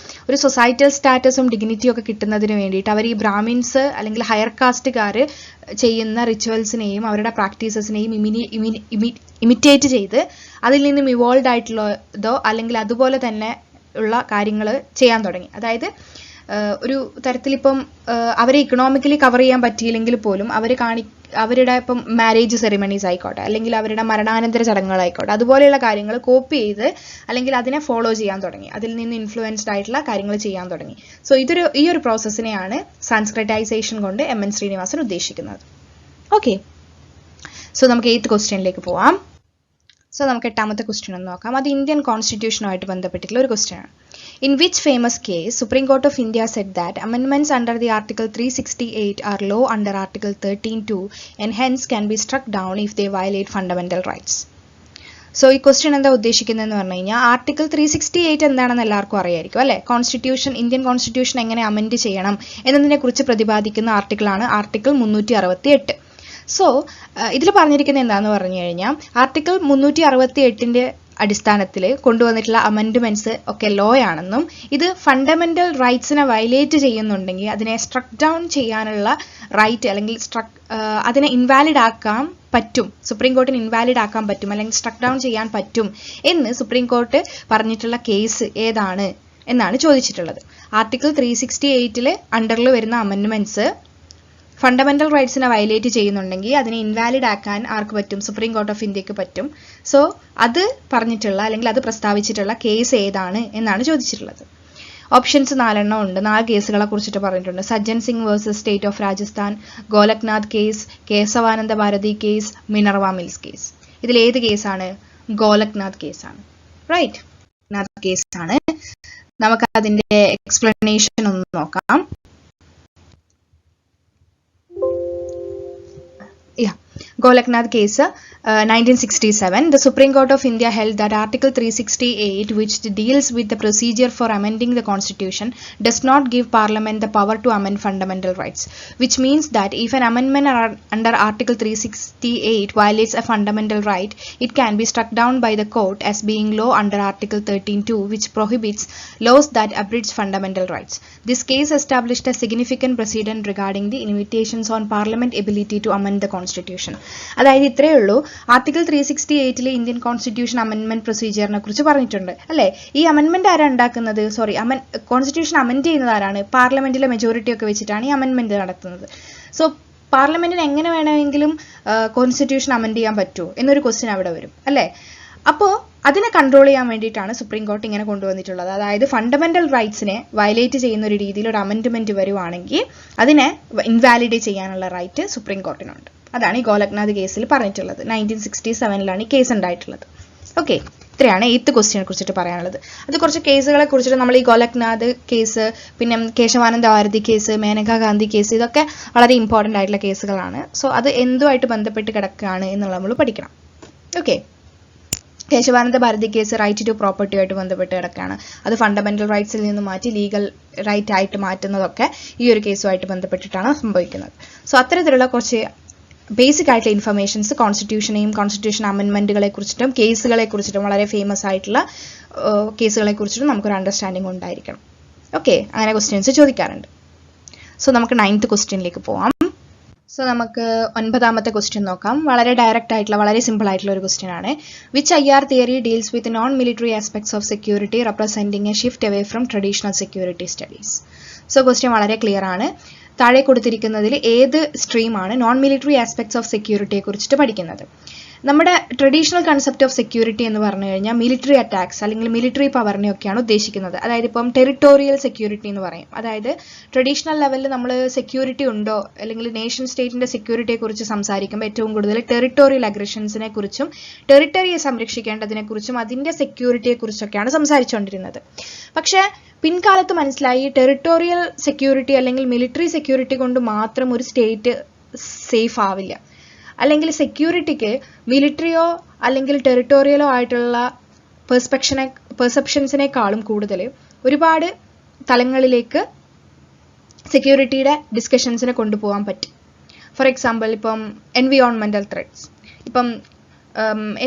ഒരു സൊസൈറ്റൽ സ്റ്റാറ്റസും ഡിഗ്നിറ്റിയും ഒക്കെ കിട്ടുന്നതിന് വേണ്ടിയിട്ട് അവർ ഈ ബ്രാഹ്മിൻസ് അല്ലെങ്കിൽ ഹയർ കാസ്റ്റുകാർ ചെയ്യുന്ന റിച്വൽസിനെയും അവരുടെ പ്രാക്ടീസസിനെയും ഇമിറ്റേറ്റ് ചെയ്ത് അതിൽ നിന്നും ഇവോൾവ് ആയിട്ടുള്ളതോ അല്ലെങ്കിൽ അതുപോലെ തന്നെ ഉള്ള കാര്യങ്ങൾ ചെയ്യാൻ തുടങ്ങി. അതായത് ഒരു തരത്തിലിപ്പം അവരെ ഇക്കണോമിക്കലി കവർ ചെയ്യാൻ പറ്റിയില്ലെങ്കിൽ പോലും അവരുടെ ഇപ്പം മാരേജ് സെറിമണീസ് ആയിക്കോട്ടെ, അല്ലെങ്കിൽ അവരുടെ മരണാനന്തര ചടങ്ങുകളായിക്കോട്ടെ, അതുപോലെയുള്ള കാര്യങ്ങൾ കോപ്പി ചെയ്ത് അല്ലെങ്കിൽ അതിനെ ഫോളോ ചെയ്യാൻ തുടങ്ങി, അതിൽ നിന്ന് ഇൻഫ്ലുവൻസ്ഡ് ആയിട്ടുള്ള കാര്യങ്ങൾ ചെയ്യാൻ തുടങ്ങി. സോ ഈ ഒരു പ്രോസസ്സിനെയാണ് സാൻസ്ക്രിറ്റൈസേഷൻ കൊണ്ട് എം.എൻ. ശ്രീനിവാസൻ ഉദ്ദേശിക്കുന്നത്. ഓക്കെ, സോ നമുക്ക് 8th ക്വസ്റ്റ്യനിലേക്ക് പോവാം. സോ നമുക്ക് 8ാമത്തെ ക്വസ്റ്റ്യൻ ഒന്ന് നോക്കാം. അത് ഇന്ത്യൻ കോൺസ്റ്റിറ്റ്യൂഷനുമായിട്ട് ബന്ധപ്പെട്ടിട്ടുള്ള ഒരു ക്വസ്റ്റ്യൻ ആണ്. In which famous case Supreme Court of India said that amendments under the Article 368 are law under Article 13(2) and hence can be struck down if they violate fundamental rights? So ഈ ക്വസ്റ്റ്യൻ എന്താ ഉദ്ദേശിക്കുന്നതെന്ന് പറഞ്ഞു കഴിഞ്ഞാൽ ആർട്ടിക്കിൾ 368 എന്താണെന്ന് എല്ലാവർക്കും അറിയായിരിക്കും അല്ലേ. കോൺസ്റ്റിറ്റ്യൂഷൻ, ഇന്ത്യൻ കോൺസ്റ്റിറ്റ്യൂഷൻ എങ്ങനെ അമെൻഡ് ചെയ്യണം എന്നതിനെ കുറിച്ച് പ്രതിപാദിക്കുന്ന ആർട്ടിക്കിളാണ് ആർട്ടിക്കിൾ 368. സോ ഇതിൽ പറഞ്ഞിരിക്കുന്നത് എന്താണെന്ന് പറഞ്ഞു കഴിഞ്ഞാൽ ആർട്ടിക്കിൾ 368ന്റെ അടിസ്ഥാനത്തിൽ കൊണ്ടുവന്നിട്ടുള്ള അമെൻഡ്മെന്റ്സ് ഒക്കെ ലോ ആണെന്നും ഇത് ഫണ്ടമെന്റൽ റൈറ്റ്സിനെ വയലേറ്റ് ചെയ്യുന്നുണ്ടെങ്കിൽ അതിനെ സ്ട്രക്ക് ഡൗൺ ചെയ്യാനുള്ള റൈറ്റ് അല്ലെങ്കിൽ അതിനെ ഇൻവാലിഡ് ആക്കാൻ പറ്റും, സുപ്രീം കോർട്ടിന് ഇൻവാലിഡ് ആക്കാൻ പറ്റും അല്ലെങ്കിൽ സ്ട്രക്ക് ഡൗൺ ചെയ്യാൻ പറ്റും എന്ന് സുപ്രീം കോർട്ട് പറഞ്ഞിട്ടുള്ള കേസ് ഏതാണ് എന്നാണ് ചോദിച്ചിട്ടുള്ളത്. ആർട്ടിക്കിൾ 368 അണ്ടറിൽ വരുന്ന അമെൻഡ്മെന്റ്സ് ഫണ്ടമെന്റൽ റൈറ്റ്സിനെ വയലേറ്റ് ചെയ്യുന്നുണ്ടെങ്കിൽ അതിനെ ഇൻവാലിഡ് ആക്കാൻ ആർക്ക് പറ്റും? സുപ്രീം കോർട്ട് ഓഫ് ഇന്ത്യക്ക് പറ്റും. സോ അത് പറഞ്ഞിട്ടുള്ള അല്ലെങ്കിൽ അത് പ്രസ്താവിച്ചിട്ടുള്ള കേസ് ഏതാണ് എന്നാണ് ചോദിച്ചിട്ടുള്ളത്. ഓപ്ഷൻസ് 4 ഉണ്ട്. 4 കേസുകളെ കുറിച്ചിട്ട് പറഞ്ഞിട്ടുണ്ട്. Sajjan Singh versus state of Rajasthan, Golaknath case, Kesavananda Bharati case, Minerva Mills case. ഇതിൽ ഏത് കേസാണ്? ഗോലക്നാഥ് കേസാണ്. റൈറ്റ്, കേസാണ്. നമുക്ക് അതിന്റെ എക്സ്പ്ലനേഷൻ ഒന്ന് നോക്കാം. Golaknath case, 1967. The Supreme Court of India held that Article 368, which deals with the procedure for amending the Constitution, does not give Parliament the power to amend fundamental rights, which means that if an amendment under Article 368 violates a fundamental right, it can be struck down by the court as being law under Article 13(2), which prohibits laws that abridge fundamental rights. This case established a significant precedent regarding the limitations on Parliament's ability to amend the Constitution. അതായത് ഇത്രയേ ഉള്ളൂ. ആർട്ടിക്കിൾ 368 ഇന്ത്യൻ കോൺസ്റ്റിറ്റ്യൂഷൻ അമെൻമെന്റ് പ്രൊസീജിയറിനെ കുറിച്ച് പറഞ്ഞിട്ടുണ്ട് അല്ലേ. ഈ അമെൻമെന്റ് ആരാണ് ഉണ്ടാക്കുന്നത്? കോൺസ്റ്റിറ്റ്യൂഷൻ അമെൻഡ് ചെയ്യുന്നത് ആരാണ്? പാർലമെന്റിലെ മെജോറിറ്റി ഒക്കെ വെച്ചിട്ടാണ് ഈ അമെൻമെന്റ് നടത്തുന്നത്. സോ പാർലമെന്റിന് എങ്ങനെ വേണമെങ്കിലും കോൺസ്റ്റിറ്റ്യൂഷൻ അമെൻഡ് ചെയ്യാൻ പറ്റുമോ എന്നൊരു ക്വസ്റ്റ്യൻ അവിടെ വരും അല്ലേ. അപ്പോൾ അതിനെ കൺട്രോൾ ചെയ്യാൻ വേണ്ടിയിട്ടാണ് സുപ്രീം കോർട്ട് ഇങ്ങനെ കൊണ്ടുവന്നിട്ടുള്ളത്. അതായത് ഫണ്ടമെന്റൽ റൈറ്റ്സിനെ വയലേറ്റ് ചെയ്യുന്ന ഒരു രീതിയിൽ ഒരു അമെൻഡ്മെന്റ് വരുവാണെങ്കിൽ അതിനെ ഇൻവാലിഡേറ്റ് ചെയ്യാനുള്ള റൈറ്റ് സുപ്രീം കോർട്ടിനുണ്ട്. അതാണ് ഈ ഗോലക്നാഥ് കേസിൽ പറഞ്ഞിട്ടുള്ളത്. 1967 ഈ കേസ് ഉണ്ടായിട്ടുള്ളത്. ഓക്കെ, ഇത്രയാണ് 8th ക്വസ്റ്റ്യനെ കുറിച്ചിട്ട് പറയാനുള്ളത്. അത് കുറച്ച് കേസുകളെ കുറിച്ചിട്ട് നമ്മൾ ഈ ഗോലക്നാഥ് കേസ്, പിന്നെ കേശവാനന്ദ ഭാരതി കേസ്, മേനകാ ഗാന്ധി കേസ്, ഇതൊക്കെ വളരെ ഇമ്പോർട്ടൻ്റ് ആയിട്ടുള്ള കേസുകളാണ്. സോ അത് എന്തുമായിട്ട് ബന്ധപ്പെട്ട് കിടക്കുകയാണ് എന്നുള്ളത് നമ്മൾ പഠിക്കണം. Okay, Kesavananda Bharati case right to property ആയിട്ട് ബന്ധപ്പെട്ട് കിടക്കുകയാണ്. അത് ഫണ്ടമെന്റൽ റൈറ്റ്സിൽ നിന്ന് മാറ്റി ലീഗൽ റൈറ്റ് ആയിട്ട് മാറ്റുന്നതൊക്കെ ഈ ഒരു കേസുമായിട്ട് ബന്ധപ്പെട്ടിട്ടാണ് സംഭവിക്കുന്നത്. സോ അത്തരത്തിലുള്ള കുറച്ച് ബേസിക് ആയിട്ടുള്ള ഇൻഫർമേഷൻസ് കോൺസ്റ്റിറ്റ്യൂഷനെയും കോൺസ്റ്റിറ്റ്യൂഷൻ അമെൻമെന്റുകളെ കുറിച്ചിട്ടും കേസുകളെ കുറിച്ചിട്ടും വളരെ ഫേമസ് ആയിട്ടുള്ള കേസുകളെ കുറിച്ചിട്ടും നമുക്കൊരു അണ്ടർസ്റ്റാൻഡിങ് ഉണ്ടായിരിക്കണം. ഓക്കെ, അങ്ങനെ ക്വസ്റ്റ്യൻസ് ചോദിക്കാറുണ്ട്. സോ നമുക്ക് 9th ക്വസ്റ്റ്യനിലേക്ക് പോവാം. സോ നമുക്ക് 9ാമത്തെ ക്വസ്റ്റ്യൻ നോക്കാം. വളരെ ഡയറക്റ്റ് ആയിട്ടുള്ള, വളരെ സിമ്പിൾ ആയിട്ടുള്ള ഒരു ക്വസ്റ്റ്യൻ ആണ്. Which IR theory deals with non military aspects of security representing A shift away from traditional security studies? So question വളരെ ക്ലിയർ ആണ്. താഴെ കൊടുത്തിരിക്കുന്നതിൽ ഏത് സ്ട്രീമാണ് നോൺ മിലിറ്ററി ആസ്പെക്ട്സ് ഓഫ് സെക്യൂരിറ്റിയെ കുറിച്ചിട്ട് പഠിക്കുന്നത്? നമ്മുടെ ട്രഡീഷണൽ കൺസെപ്റ്റ് ഓഫ് സെക്യൂരിറ്റി എന്ന് പറഞ്ഞു കഴിഞ്ഞാൽ മിലിറ്ററി അറ്റാക്സ് അല്ലെങ്കിൽ മിലിറ്ററി പവറിനെയൊക്കെയാണ് ഉദ്ദേശിക്കുന്നത്. അതായത് ഇപ്പം ടെറിട്ടോറിയൽ സെക്യൂരിറ്റി എന്ന് പറയും. അതായത് ട്രഡീഷണൽ ലെവലിൽ നമ്മൾ സെക്യൂരിറ്റി ഉണ്ടോ അല്ലെങ്കിൽ നേഷൻ സ്റ്റേറ്റിന്റെ സെക്യൂരിറ്റിയെ കുറിച്ച് സംസാരിക്കുമ്പോൾ ഏറ്റവും കൂടുതൽ ടെറിട്ടോറിയൽ അഗ്രഷൻസിനെ കുറിച്ചും ടെറിട്ടറിയെ സംരക്ഷിക്കേണ്ടതിനെ കുറിച്ചും അതിന്റെ സെക്യൂരിറ്റിയെ കുറിച്ചൊക്കെയാണ് സംസാരിച്ചുകൊണ്ടിരുന്നത്. പക്ഷേ പിൻകാലത്ത് മനസ്സിലായി ടെറിട്ടോറിയൽ സെക്യൂരിറ്റി അല്ലെങ്കിൽ മിലിറ്ററി സെക്യൂരിറ്റി കൊണ്ട് മാത്രം ഒരു സ്റ്റേറ്റ് സേഫ് ആവില്ല. അല്ലെങ്കിൽ സെക്യൂരിറ്റിക്ക് മിലിറ്ററിയോ അല്ലെങ്കിൽ ടെറിട്ടോറിയലോ ആയിട്ടുള്ള പെർസെപ്ഷൻസിനേക്കാളും കൂടുതൽ ഒരുപാട് തലങ്ങളിലേക്ക് സെക്യൂരിറ്റിയുടെ ഡിസ്കഷൻസിനെ കൊണ്ടുപോകാൻ പറ്റും. ഫോർ എക്സാമ്പിൾ, ഇപ്പം എൻവിയോൺമെന്റൽ ത്രെറ്റ്സ്. ഇപ്പം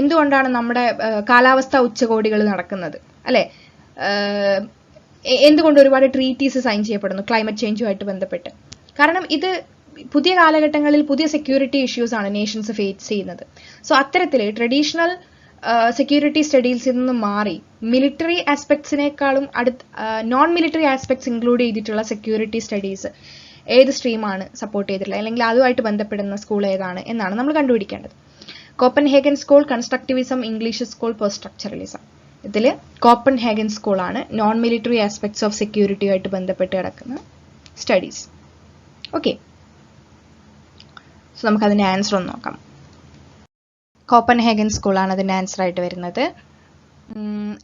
എന്തുകൊണ്ടാണ് നമ്മുടെ കാലാവസ്ഥാ ഉച്ചകോടികൾ നടക്കുന്നത് അല്ലേ? എന്തുകൊണ്ട് ഒരുപാട് ട്രീറ്റീസ് സൈൻ ചെയ്യപ്പെടുന്നു ക്ലൈമറ്റ് ചേഞ്ചുമായിട്ട് ബന്ധപ്പെട്ട്? കാരണം ഇത് പുതിയ കാലഘട്ടങ്ങളിൽ പുതിയ സെക്യൂരിറ്റി ഇഷ്യൂസ് ആണ് നേഷൻസ് ഫേസ് ചെയ്യുന്നത്. സോ അത്തരത്തിൽ ട്രഡീഷണൽ സെക്യൂരിറ്റി സ്റ്റഡീസിൽ നിന്ന് മാറി മിലിറ്ററി ആസ്പെക്ട്സിനേക്കാളും നോൺ മിലിറ്ററി ആസ്പെക്ട്സ് ഇൻക്ലൂഡ് ചെയ്തിട്ടുള്ള സെക്യൂരിറ്റി സ്റ്റഡീസ് ഏത് സ്ട്രീമാണ് സപ്പോർട്ട് ചെയ്തിട്ടുള്ളത് അല്ലെങ്കിൽ അതുമായിട്ട് ബന്ധപ്പെടുന്ന സ്കൂൾ ഏതാണ് എന്നാണ് നമ്മൾ കണ്ടുപിടിക്കേണ്ടത്. Copenhagen school, constructivism, English school, post structuralism. ഇതിൽ കോപ്പൻഹേഗൻ സ്കൂളാണ് നോൺ മിലിറ്ററി ആസ്പെക്ട്സ് ഓഫ് സെക്യൂരിറ്റിയുമായിട്ട് ബന്ധപ്പെട്ട് കിടക്കുന്ന സ്റ്റഡീസ്. ഓക്കെ, സോ നമുക്ക് അതിൻ്റെ ആൻസർ ഒന്ന് നോക്കാം. കോപ്പൻഹേഗൻ സ്കൂളാണ് അതിൻ്റെ ആൻസർ ആയിട്ട് വരുന്നത്.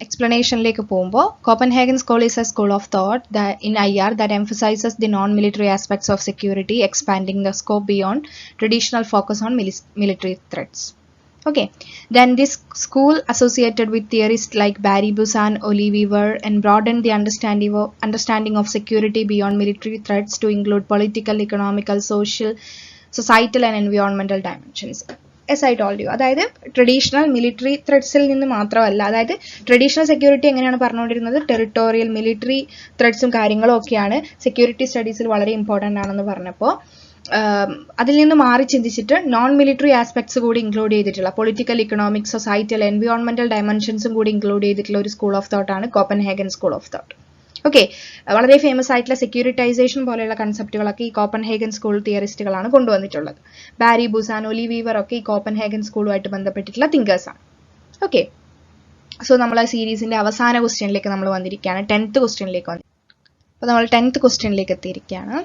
എക്സ്പ്ലനേഷനിലേക്ക് പോകുമ്പോൾ Copenhagen school is A school of thought in IR that emphasizes the non-military aspects of security, expanding the scope beyond traditional focus on military threats. Okay, then this school associated with theorists like Barry Busan, Oli Weaver, and broadened the understanding of security beyond military threats to include political, economical, social, societal, and environmental dimensions. As I told you, അതായത് ട്രഡീഷണൽ മിലിറ്ററി ത്രെഡ്സിൽ നിന്ന് മാത്രമല്ല, അതായത് ട്രഡീഷണൽ സെക്യൂരിറ്റി എങ്ങനെയാണ് പറഞ്ഞുകൊണ്ടിരുന്നത്, ടെറിട്ടോറിയൽ മിലിറ്ററി ത്രെഡ്സും കാര്യങ്ങളും ഒക്കെയാണ് സെക്യൂരിറ്റി സ്റ്റഡീസിൽ വളരെ ഇമ്പോർട്ടൻ്റ് ആണെന്ന് പറഞ്ഞപ്പോൾ അതിൽ നിന്ന് മാറി ചിന്തിച്ചിട്ട് നോൺ മിലിറ്ററി ആസ്പെക്ട്സ് കൂടി ഇൻക്ലൂഡ് ചെയ്തിട്ടുള്ള പൊളിറ്റിക്കൽ, ഇക്കണോമിക്, സൊസൈറ്റൽ, എൻവയോൺമെന്റൽ ഡയമെൻഷൻസും കൂടി ഇൻക്ലൂഡ് ചെയ്തിട്ടുള്ള ഒരു സ്കൂൾ ഓഫ് തോട്ട് ആണ് Copenhagen school of thought. Okay, വളരെ ഫേമസ് ആയിട്ടുള്ള സെക്യൂരിറ്റൈസേഷൻ പോലെയുള്ള കൺസെപ്റ്റുകളൊക്കെ ഈ കോപ്പൻഹേഗൻ സ്കൂൾ തിയറിസ്റ്റുകളാണ് കൊണ്ടുവന്നിട്ടുള്ളത്. ബാരി ബുസാൻ, ഒലി വീവർ ഒക്കെ ഈ കോപ്പൻഹേഗൻ സ്കൂളുമായിട്ട് ബന്ധപ്പെട്ടിട്ടുള്ള തിങ്കേഴ്സാണ്. ഓക്കെ, സോ നമ്മൾ ആ സീരീസിന്റെ അവസാന ക്വസ്റ്റ്യനിലേക്ക് നമ്മൾ വന്നിരിക്കുകയാണ്, 10th ക്വസ്റ്റ്യനിലേക്ക് അപ്പോൾ നമ്മൾ 10th ക്വസ്റ്റ്യനിലേക്ക് എത്തിയിരിക്കുകയാണ്.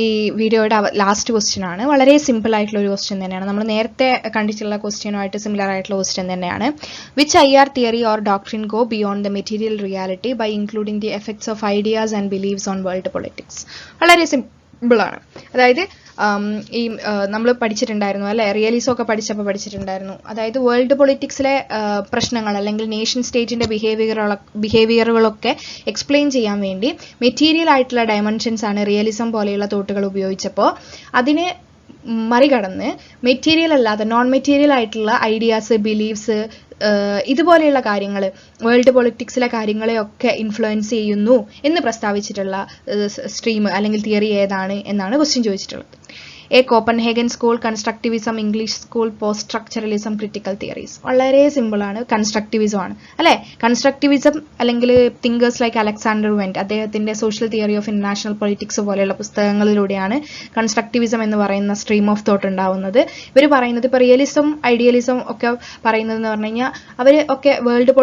ഈ വീഡിയോയുടെ ലാസ്റ്റ് ക്വസ്റ്റ്യൻ ആണ്. വളരെ സിമ്പിൾ ആയിട്ടുള്ള ഒരു ക്വസ്റ്റ്യൻ തന്നെയാണ്. നമ്മൾ നേരത്തെ കണ്ടിട്ടുള്ള ക്വസ്റ്റ്യനുമായിട്ട് സിമിലർ ആയിട്ടുള്ള ക്വസ്റ്റ്യൻ തന്നെയാണ്. Which IR theory or doctrine go beyond the material reality by including the effects of ideas and believes on world politics? വളരെ സിമ്പിളാണ്. അതായത് ഈ നമ്മൾ പഠിച്ചിട്ടുണ്ടായിരുന്നു അല്ലെ, റിയലിസം ഒക്കെ പഠിച്ചിട്ടുണ്ടായിരുന്നു. അതായത് വേൾഡ് പൊളിറ്റിക്സിലെ പ്രശ്നങ്ങൾ അല്ലെങ്കിൽ നേഷൻ സ്റ്റേറ്റിന്റെ ബിഹേവിയറുകളൊക്കെ എക്സ്പ്ലെയിൻ ചെയ്യാൻ വേണ്ടി മെറ്റീരിയൽ ആയിട്ടുള്ള ഡയമെൻഷൻസ് ആണ് റിയലിസം പോലെയുള്ള തോട്ടുകൾ ഉപയോഗിച്ചപ്പോൾ അതിനെ മറികടന്ന് മെറ്റീരിയൽ അല്ലാതെ നോൺ മെറ്റീരിയൽ ആയിട്ടുള്ള ഐഡിയാസ്, ബിലീഫ്സ്, ഇതുപോലെയുള്ള കാര്യങ്ങൾ വേൾഡ് പൊളിറ്റിക്സിലെ കാര്യങ്ങളെയൊക്കെ ഇൻഫ്ലുവൻസ് ചെയ്യുന്നു എന്ന് പ്രസ്താവിച്ചിട്ടുള്ള സ്ട്രീം അല്ലെങ്കിൽ തിയറി ഏതാണ് എന്നാണ് ക്വസ്റ്റ്യൻ ചോദിച്ചിട്ടുള്ളത്. A Copenhagen school, constructivism, English school, post structuralism, critical theories. വളരെ സിമ്പിളാണ്, കൺസ്ട്രക്റ്റിവിസം ആണ് അല്ലെ. കൺസ്ട്രക്റ്റിവിസം അല്ലെങ്കിൽ തിങ്കേഴ്സ് ലൈക്ക് അലക്സാണ്ടർ വെന്റ്, അദ്ദേഹത്തിന്റെ social theory of international politics പോലെയുള്ള പുസ്തകങ്ങളിലൂടെയാണ് കൺസ്ട്രക്റ്റിവിസം എന്ന് പറയുന്ന സ്ട്രീം ഓഫ് തോട്ട് ഉണ്ടാവുന്നത്. ഇവർ പറയുന്നത് ഇപ്പോൾ റിയലിസം, ഐഡിയലിസം ഒക്കെ പറയുന്നതെന്ന് പറഞ്ഞു കഴിഞ്ഞാൽ അവർ ഒക്കെ വേൾഡ്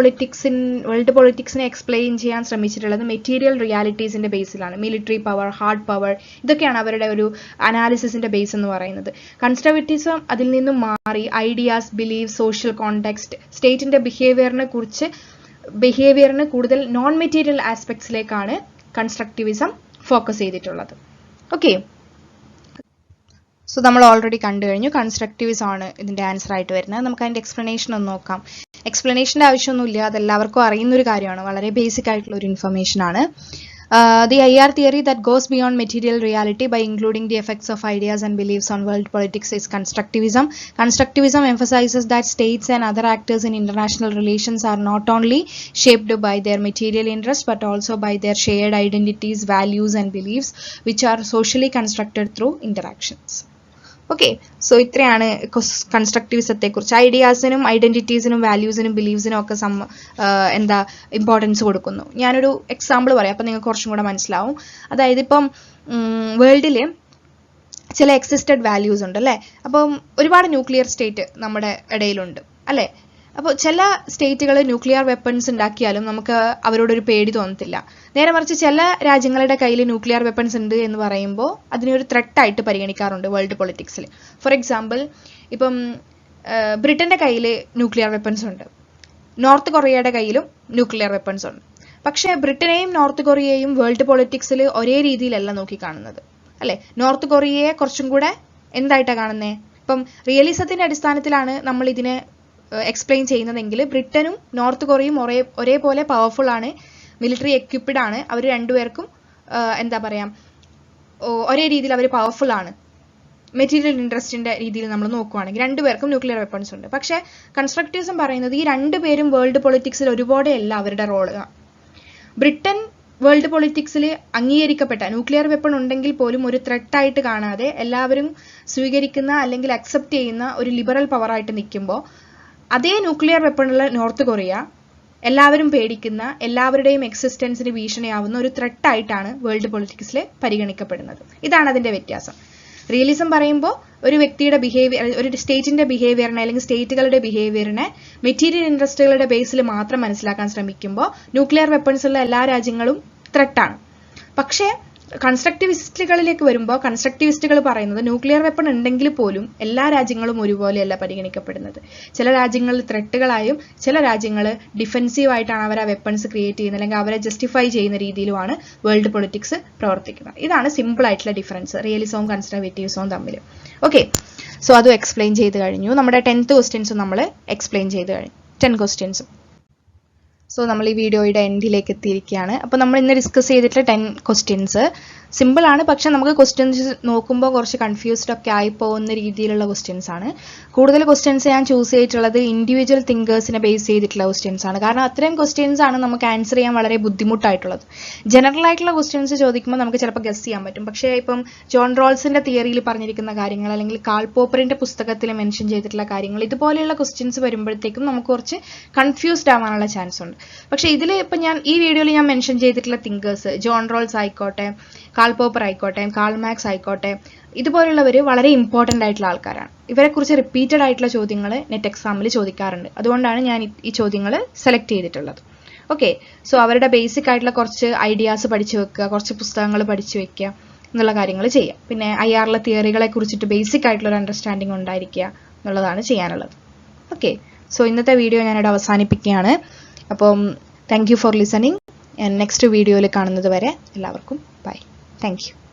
പൊളിറ്റിക്സിനെ എക്സ്പ്ലെയിൻ ചെയ്യാൻ ശ്രമിച്ചിട്ടുള്ളത് മെറ്റീരിയൽ റിയാലിറ്റീസിന്റെ ബേസിലാണ്. മിലിറ്ററി പവർ, ഹാർഡ് പവർ, ഇതൊക്കെയാണ് അവരുടെ ഒരു അനാലിസിസിന്റെ ബേസ് എന്ന് പറയുന്നത്. കൺസർവേറ്റിസം അതിൽ നിന്നും മാറി ഐഡിയാസ്, ബിലീഫ്, സോഷ്യൽ കോണ്ടെക്സ്റ്റ്, സ്റ്റേറ്റിന്റെ ബിഹേവിയറിന് കൂടുതൽ നോൺ മെറ്റീരിയൽ ആസ്പെക്ട്സിലേക്കാണ് കൺസ്ട്രക്റ്റിവിസം ഫോക്കസ് ചെയ്തിട്ടുള്ളത്. ഓക്കെ, സോ നമ്മൾ ഓൾറെഡി കണ്ടു കഴിഞ്ഞു കൺസ്ട്രക്റ്റിവിസം ആണ് ഇതിന്റെ ആൻസർ ആയിട്ട് വരുന്നത്. നമുക്ക് അതിന്റെ എക്സ്പ്ലനേഷൻ ഒന്ന് നോക്കാം. എക്സ്പ്ലനേഷന്റെ ആവശ്യമൊന്നുമില്ല, അതെല്ലാവർക്കും അറിയുന്ന ഒരു കാര്യമാണ്, വളരെ ബേസിക് ആയിട്ടുള്ള ഒരു ഇൻഫർമേഷൻ ആണ്. The IR theory that goes beyond material reality by including the effects of ideas and beliefs on world politics is constructivism. Constructivism emphasizes that states and other actors in international relations are not only shaped by their material interests but also by their shared identities, values and beliefs which are socially constructed through interactions. Okay, so ഇത്രയാണ് കൺസ്ട്രക്റ്റിവിസത്തെ കുറിച്ച്. ഐഡിയാസിനും ഐഡന്റിറ്റീസിനും വാല്യൂസിനും ബിലീവ്സിനും ഒക്കെ ഇമ്പോർട്ടൻസ് കൊടുക്കുന്നു. ഞാനൊരു എക്സാമ്പിൾ പറയാം, അപ്പം നിങ്ങൾക്ക് കുറച്ചും കൂടെ മനസ്സിലാവും. അതായത് ഇപ്പം വേൾഡിൽ ചില എക്സിസ്റ്റഡ് വാല്യൂസ് ഉണ്ട് അല്ലേ. അപ്പം ഒരുപാട് ന്യൂക്ലിയർ സ്റ്റേറ്റ് നമ്മുടെ ഇടയിലുണ്ട് അല്ലേ. അപ്പോൾ ചില സ്റ്റേറ്റുകൾ ന്യൂക്ലിയർ വെപ്പൺസ് ഉണ്ടാക്കിയാലും നമുക്ക് അവരോടൊരു പേടി തോന്നത്തില്ല. നേരെ മറിച്ച് ചില രാജ്യങ്ങളുടെ കയ്യിൽ ന്യൂക്ലിയർ വെപ്പൺസ് ഉണ്ട് എന്ന് പറയുമ്പോൾ അതിനെ ഒരു ത്രെട്ടായിട്ട് പരിഗണിക്കാറുണ്ട് വേൾഡ് പൊളിറ്റിക്സിൽ. ഫോർ എക്സാമ്പിൾ, ഇപ്പം ബ്രിട്ടന്റെ കയ്യിൽ ന്യൂക്ലിയർ വെപ്പൺസ് ഉണ്ട്, നോർത്ത് കൊറിയയുടെ കയ്യിലും ന്യൂക്ലിയർ വെപ്പൺസ് ഉണ്ട്. പക്ഷേ ബ്രിട്ടനെയും നോർത്ത് കൊറിയയെയും വേൾഡ് പൊളിറ്റിക്സിൽ ഒരേ രീതിയിലല്ല നോക്കിക്കാണുന്നത് അല്ലെ. നോർത്ത് കൊറിയയെ കുറച്ചും കൂടെ എന്തായിട്ടാണ് കാണുന്നത്? ഇപ്പം റിയലിസത്തിന്റെ അടിസ്ഥാനത്തിലാണ് നമ്മൾ ഇതിനെ എക്സ്പ്ലെയിൻ ചെയ്യുന്നതെങ്കിൽ ബ്രിട്ടനും നോർത്ത് കൊറിയയും ഒരേപോലെ പവർഫുൾ ആണ്, മിലിറ്ററി എക്വിപ്ഡ് ആണ്. അവർ രണ്ടുപേർക്കും ഒരേ രീതിയിൽ അവർ പവർഫുൾ ആണ്. മെറ്റീരിയൽ ഇൻട്രസ്റ്റിന്റെ രീതിയിൽ നമ്മൾ നോക്കുകയാണെങ്കിൽ രണ്ടുപേർക്കും ന്യൂക്ലിയർ വെപ്പൺസ് ഉണ്ട്. പക്ഷേ കൺസ്ട്രക്റ്റിവിസം പറയുന്നത് ഈ രണ്ടുപേരും വേൾഡ് പൊളിറ്റിക്സിൽ ഒരുപോലെയല്ല അവരുടെ റോള്. ബ്രിട്ടൻ വേൾഡ് പൊളിറ്റിക്സിൽ അംഗീകരിക്കപ്പെട്ട ന്യൂക്ലിയർ വെപ്പൺ ഉണ്ടെങ്കിൽ പോലും ഒരു ത്രെട്ടായിട്ട് കാണാതെ എല്ലാവരും സ്വീകരിക്കുന്ന അല്ലെങ്കിൽ അക്സെപ്റ്റ് ചെയ്യുന്ന ഒരു ലിബറൽ പവറായിട്ട് നിൽക്കുമ്പോൾ, അതേ ന്യൂക്ലിയർ വെപ്പണുള്ള നോർത്ത് കൊറിയ എല്ലാവരും പേടിക്കുന്ന, എല്ലാവരുടെയും എക്സിസ്റ്റൻസിന് ഭീഷണിയാവുന്ന ഒരു ത്രെട്ടായിട്ടാണ് വേൾഡ് പൊളിറ്റിക്സിൽ പരിഗണിക്കപ്പെടുന്നത്. ഇതാണ് അതിന്റെ വ്യത്യാസം. റിയലിസം പറയുമ്പോൾ ഒരു വ്യക്തിയുടെ ബിഹേവിയർ, ഒരു സ്റ്റേറ്റിന്റെ ബിഹേവിയറിനെ അല്ലെങ്കിൽ സ്റ്റേറ്റുകളുടെ ബിഹേവിയറിനെ മെറ്റീരിയൽ ഇൻട്രസ്റ്റുകളുടെ ബേസിൽ മാത്രം മനസ്സിലാക്കാൻ ശ്രമിക്കുമ്പോൾ ന്യൂക്ലിയർ വെപ്പൺസ് ഉള്ള എല്ലാ രാജ്യങ്ങളും ത്രെട്ടാണ്. പക്ഷേ കൺസ്ട്രക്റ്റിവിസ്റ്റുകളിലേക്ക് വരുമ്പോൾ കൺസ്ട്രക്റ്റിവിസ്റ്റുകൾ പറയുന്നത് ന്യൂക്ലിയർ വെപ്പൺ ഉണ്ടെങ്കിൽ പോലും എല്ലാ രാജ്യങ്ങളും ഒരുപോലെയല്ല പരിഗണിക്കപ്പെടുന്നത്. ചില രാജ്യങ്ങൾ ത്രെട്ടുകളായും ചില രാജ്യങ്ങൾ ഡിഫെൻസീവായിട്ടാണ് അവർ ആ വെപ്പൺസ് ക്രിയേറ്റ് ചെയ്യുന്നത് അല്ലെങ്കിൽ അവരെ ജസ്റ്റിഫൈ ചെയ്യുന്ന രീതിയിലുമാണ് വേൾഡ് പൊളിറ്റിക്സ് പ്രവർത്തിക്കുന്നത്. ഇതാണ് സിമ്പിൾ ആയിട്ടുള്ള ഡിഫറൻസ് റിയലിസവും കൺസർവേറ്റീവിസവും തമ്മിൽ. ഓക്കെ, സോ അതും എക്സ്പ്ലെയിൻ ചെയ്ത് കഴിഞ്ഞു. നമ്മുടെ 10th ക്വസ്റ്റ്യൻസും നമ്മൾ എക്സ്പ്ലെയിൻ ചെയ്ത് കഴിഞ്ഞു, 10 ക്വസ്റ്റ്യൻസും. സോ നമ്മൾ ഈ വീഡിയോയുടെ എൻഡിലേക്ക് എത്തിയിരിക്കുകയാണ്. അപ്പോൾ നമ്മൾ ഇന്ന് ഡിസ്കസ് ചെയ്തിട്ടുള്ള 10 ക്വസ്റ്റ്യൻസ് സിമ്പിളാണ്, പക്ഷെ നമുക്ക് ക്വസ്റ്റ്യൻസ് നോക്കുമ്പോൾ കുറച്ച് കൺഫ്യൂസ്ഡ് ഒക്കെ ആയി പോകുന്ന രീതിയിലുള്ള ക്വസ്റ്റ്യൻസ് ആണ്. കൂടുതൽ ക്വസ്റ്റ്യൻസ് ഞാൻ ചൂസ് ചെയ്തിട്ടുള്ളത് ഇൻഡിവിജ്വൽ തിങ്കേഴ്സിനെ ബേസ് ചെയ്തിട്ടുള്ള ക്വസ്റ്റ്യൻസ് ആണ്. കാരണം അത്രയും ക്വസ്റ്റ്യൻസ് ആണ് നമുക്ക് ആൻസർ ചെയ്യാൻ വളരെ ബുദ്ധിമുട്ടായിട്ടുള്ളത്. ജനറൽ ആയിട്ടുള്ള ക്വസ്റ്റ്യൻസ് ചോദിക്കുമ്പോൾ നമുക്ക് ചിലപ്പോൾ ഗസ് ചെയ്യാൻ പറ്റും. പക്ഷേ ഇപ്പം ജോൺ റോൾസിന്റെ തിയറിയിൽ പറഞ്ഞിരിക്കുന്ന കാര്യങ്ങൾ അല്ലെങ്കിൽ കാൾ പോപ്പറിന്റെ പുസ്തകത്തിൽ മെൻഷൻ ചെയ്തിട്ടുള്ള കാര്യങ്ങൾ, ഇതുപോലെയുള്ള ക്വസ്റ്റ്യൻസ് വരുമ്പോഴത്തേക്കും നമുക്ക് കുറച്ച് കൺഫ്യൂസ്ഡ് ആവാനുള്ള ചാൻസ് ഉണ്ട്. പക്ഷേ ഇതിൽ ഇപ്പം ഈ വീഡിയോയിൽ ഞാൻ മെൻഷൻ ചെയ്തിട്ടുള്ള തിങ്കേഴ്സ്, ജോൺ റോൾസ് ആയിക്കോട്ടെ, കാൾ പോപ്പർ ആയിക്കോട്ടെ, കാൾ മാക്സ് ആയിക്കോട്ടെ, ഇതുപോലുള്ളവർ വളരെ ഇമ്പോർട്ടൻ്റ് ആയിട്ടുള്ള ആൾക്കാരാണ്. ഇവരെക്കുറിച്ച് റിപ്പീറ്റഡ് ആയിട്ടുള്ള ചോദ്യങ്ങൾ നെറ്റ് എക്സാമിൽ ചോദിക്കാറുണ്ട്. അതുകൊണ്ടാണ് ഞാൻ ഈ ചോദ്യങ്ങൾ സെലക്ട് ചെയ്തിട്ടുള്ളത്. ഓക്കെ, സോ അവരുടെ ബേസിക് ആയിട്ടുള്ള കുറച്ച് ഐഡിയാസ് പഠിച്ചു വെക്കുക, കുറച്ച് പുസ്തകങ്ങൾ പഠിച്ചു വെക്കുക എന്നുള്ള കാര്യങ്ങൾ ചെയ്യുക. പിന്നെ IR തിയറികളെ കുറിച്ചിട്ട് ബേസിക് ആയിട്ടുള്ള ഒരു അണ്ടർസ്റ്റാൻഡിങ് ഉണ്ടായിരിക്കുക എന്നുള്ളതാണ് ചെയ്യാനുള്ളത്. ഓക്കെ, സോ ഇന്നത്തെ വീഡിയോ ഞാനിവിടെ അവസാനിപ്പിക്കുകയാണ്. അപ്പം thank you for listening. Next വീഡിയോയിൽ കാണുന്നത് വരെ എല്ലാവർക്കും ബൈ. Thank you.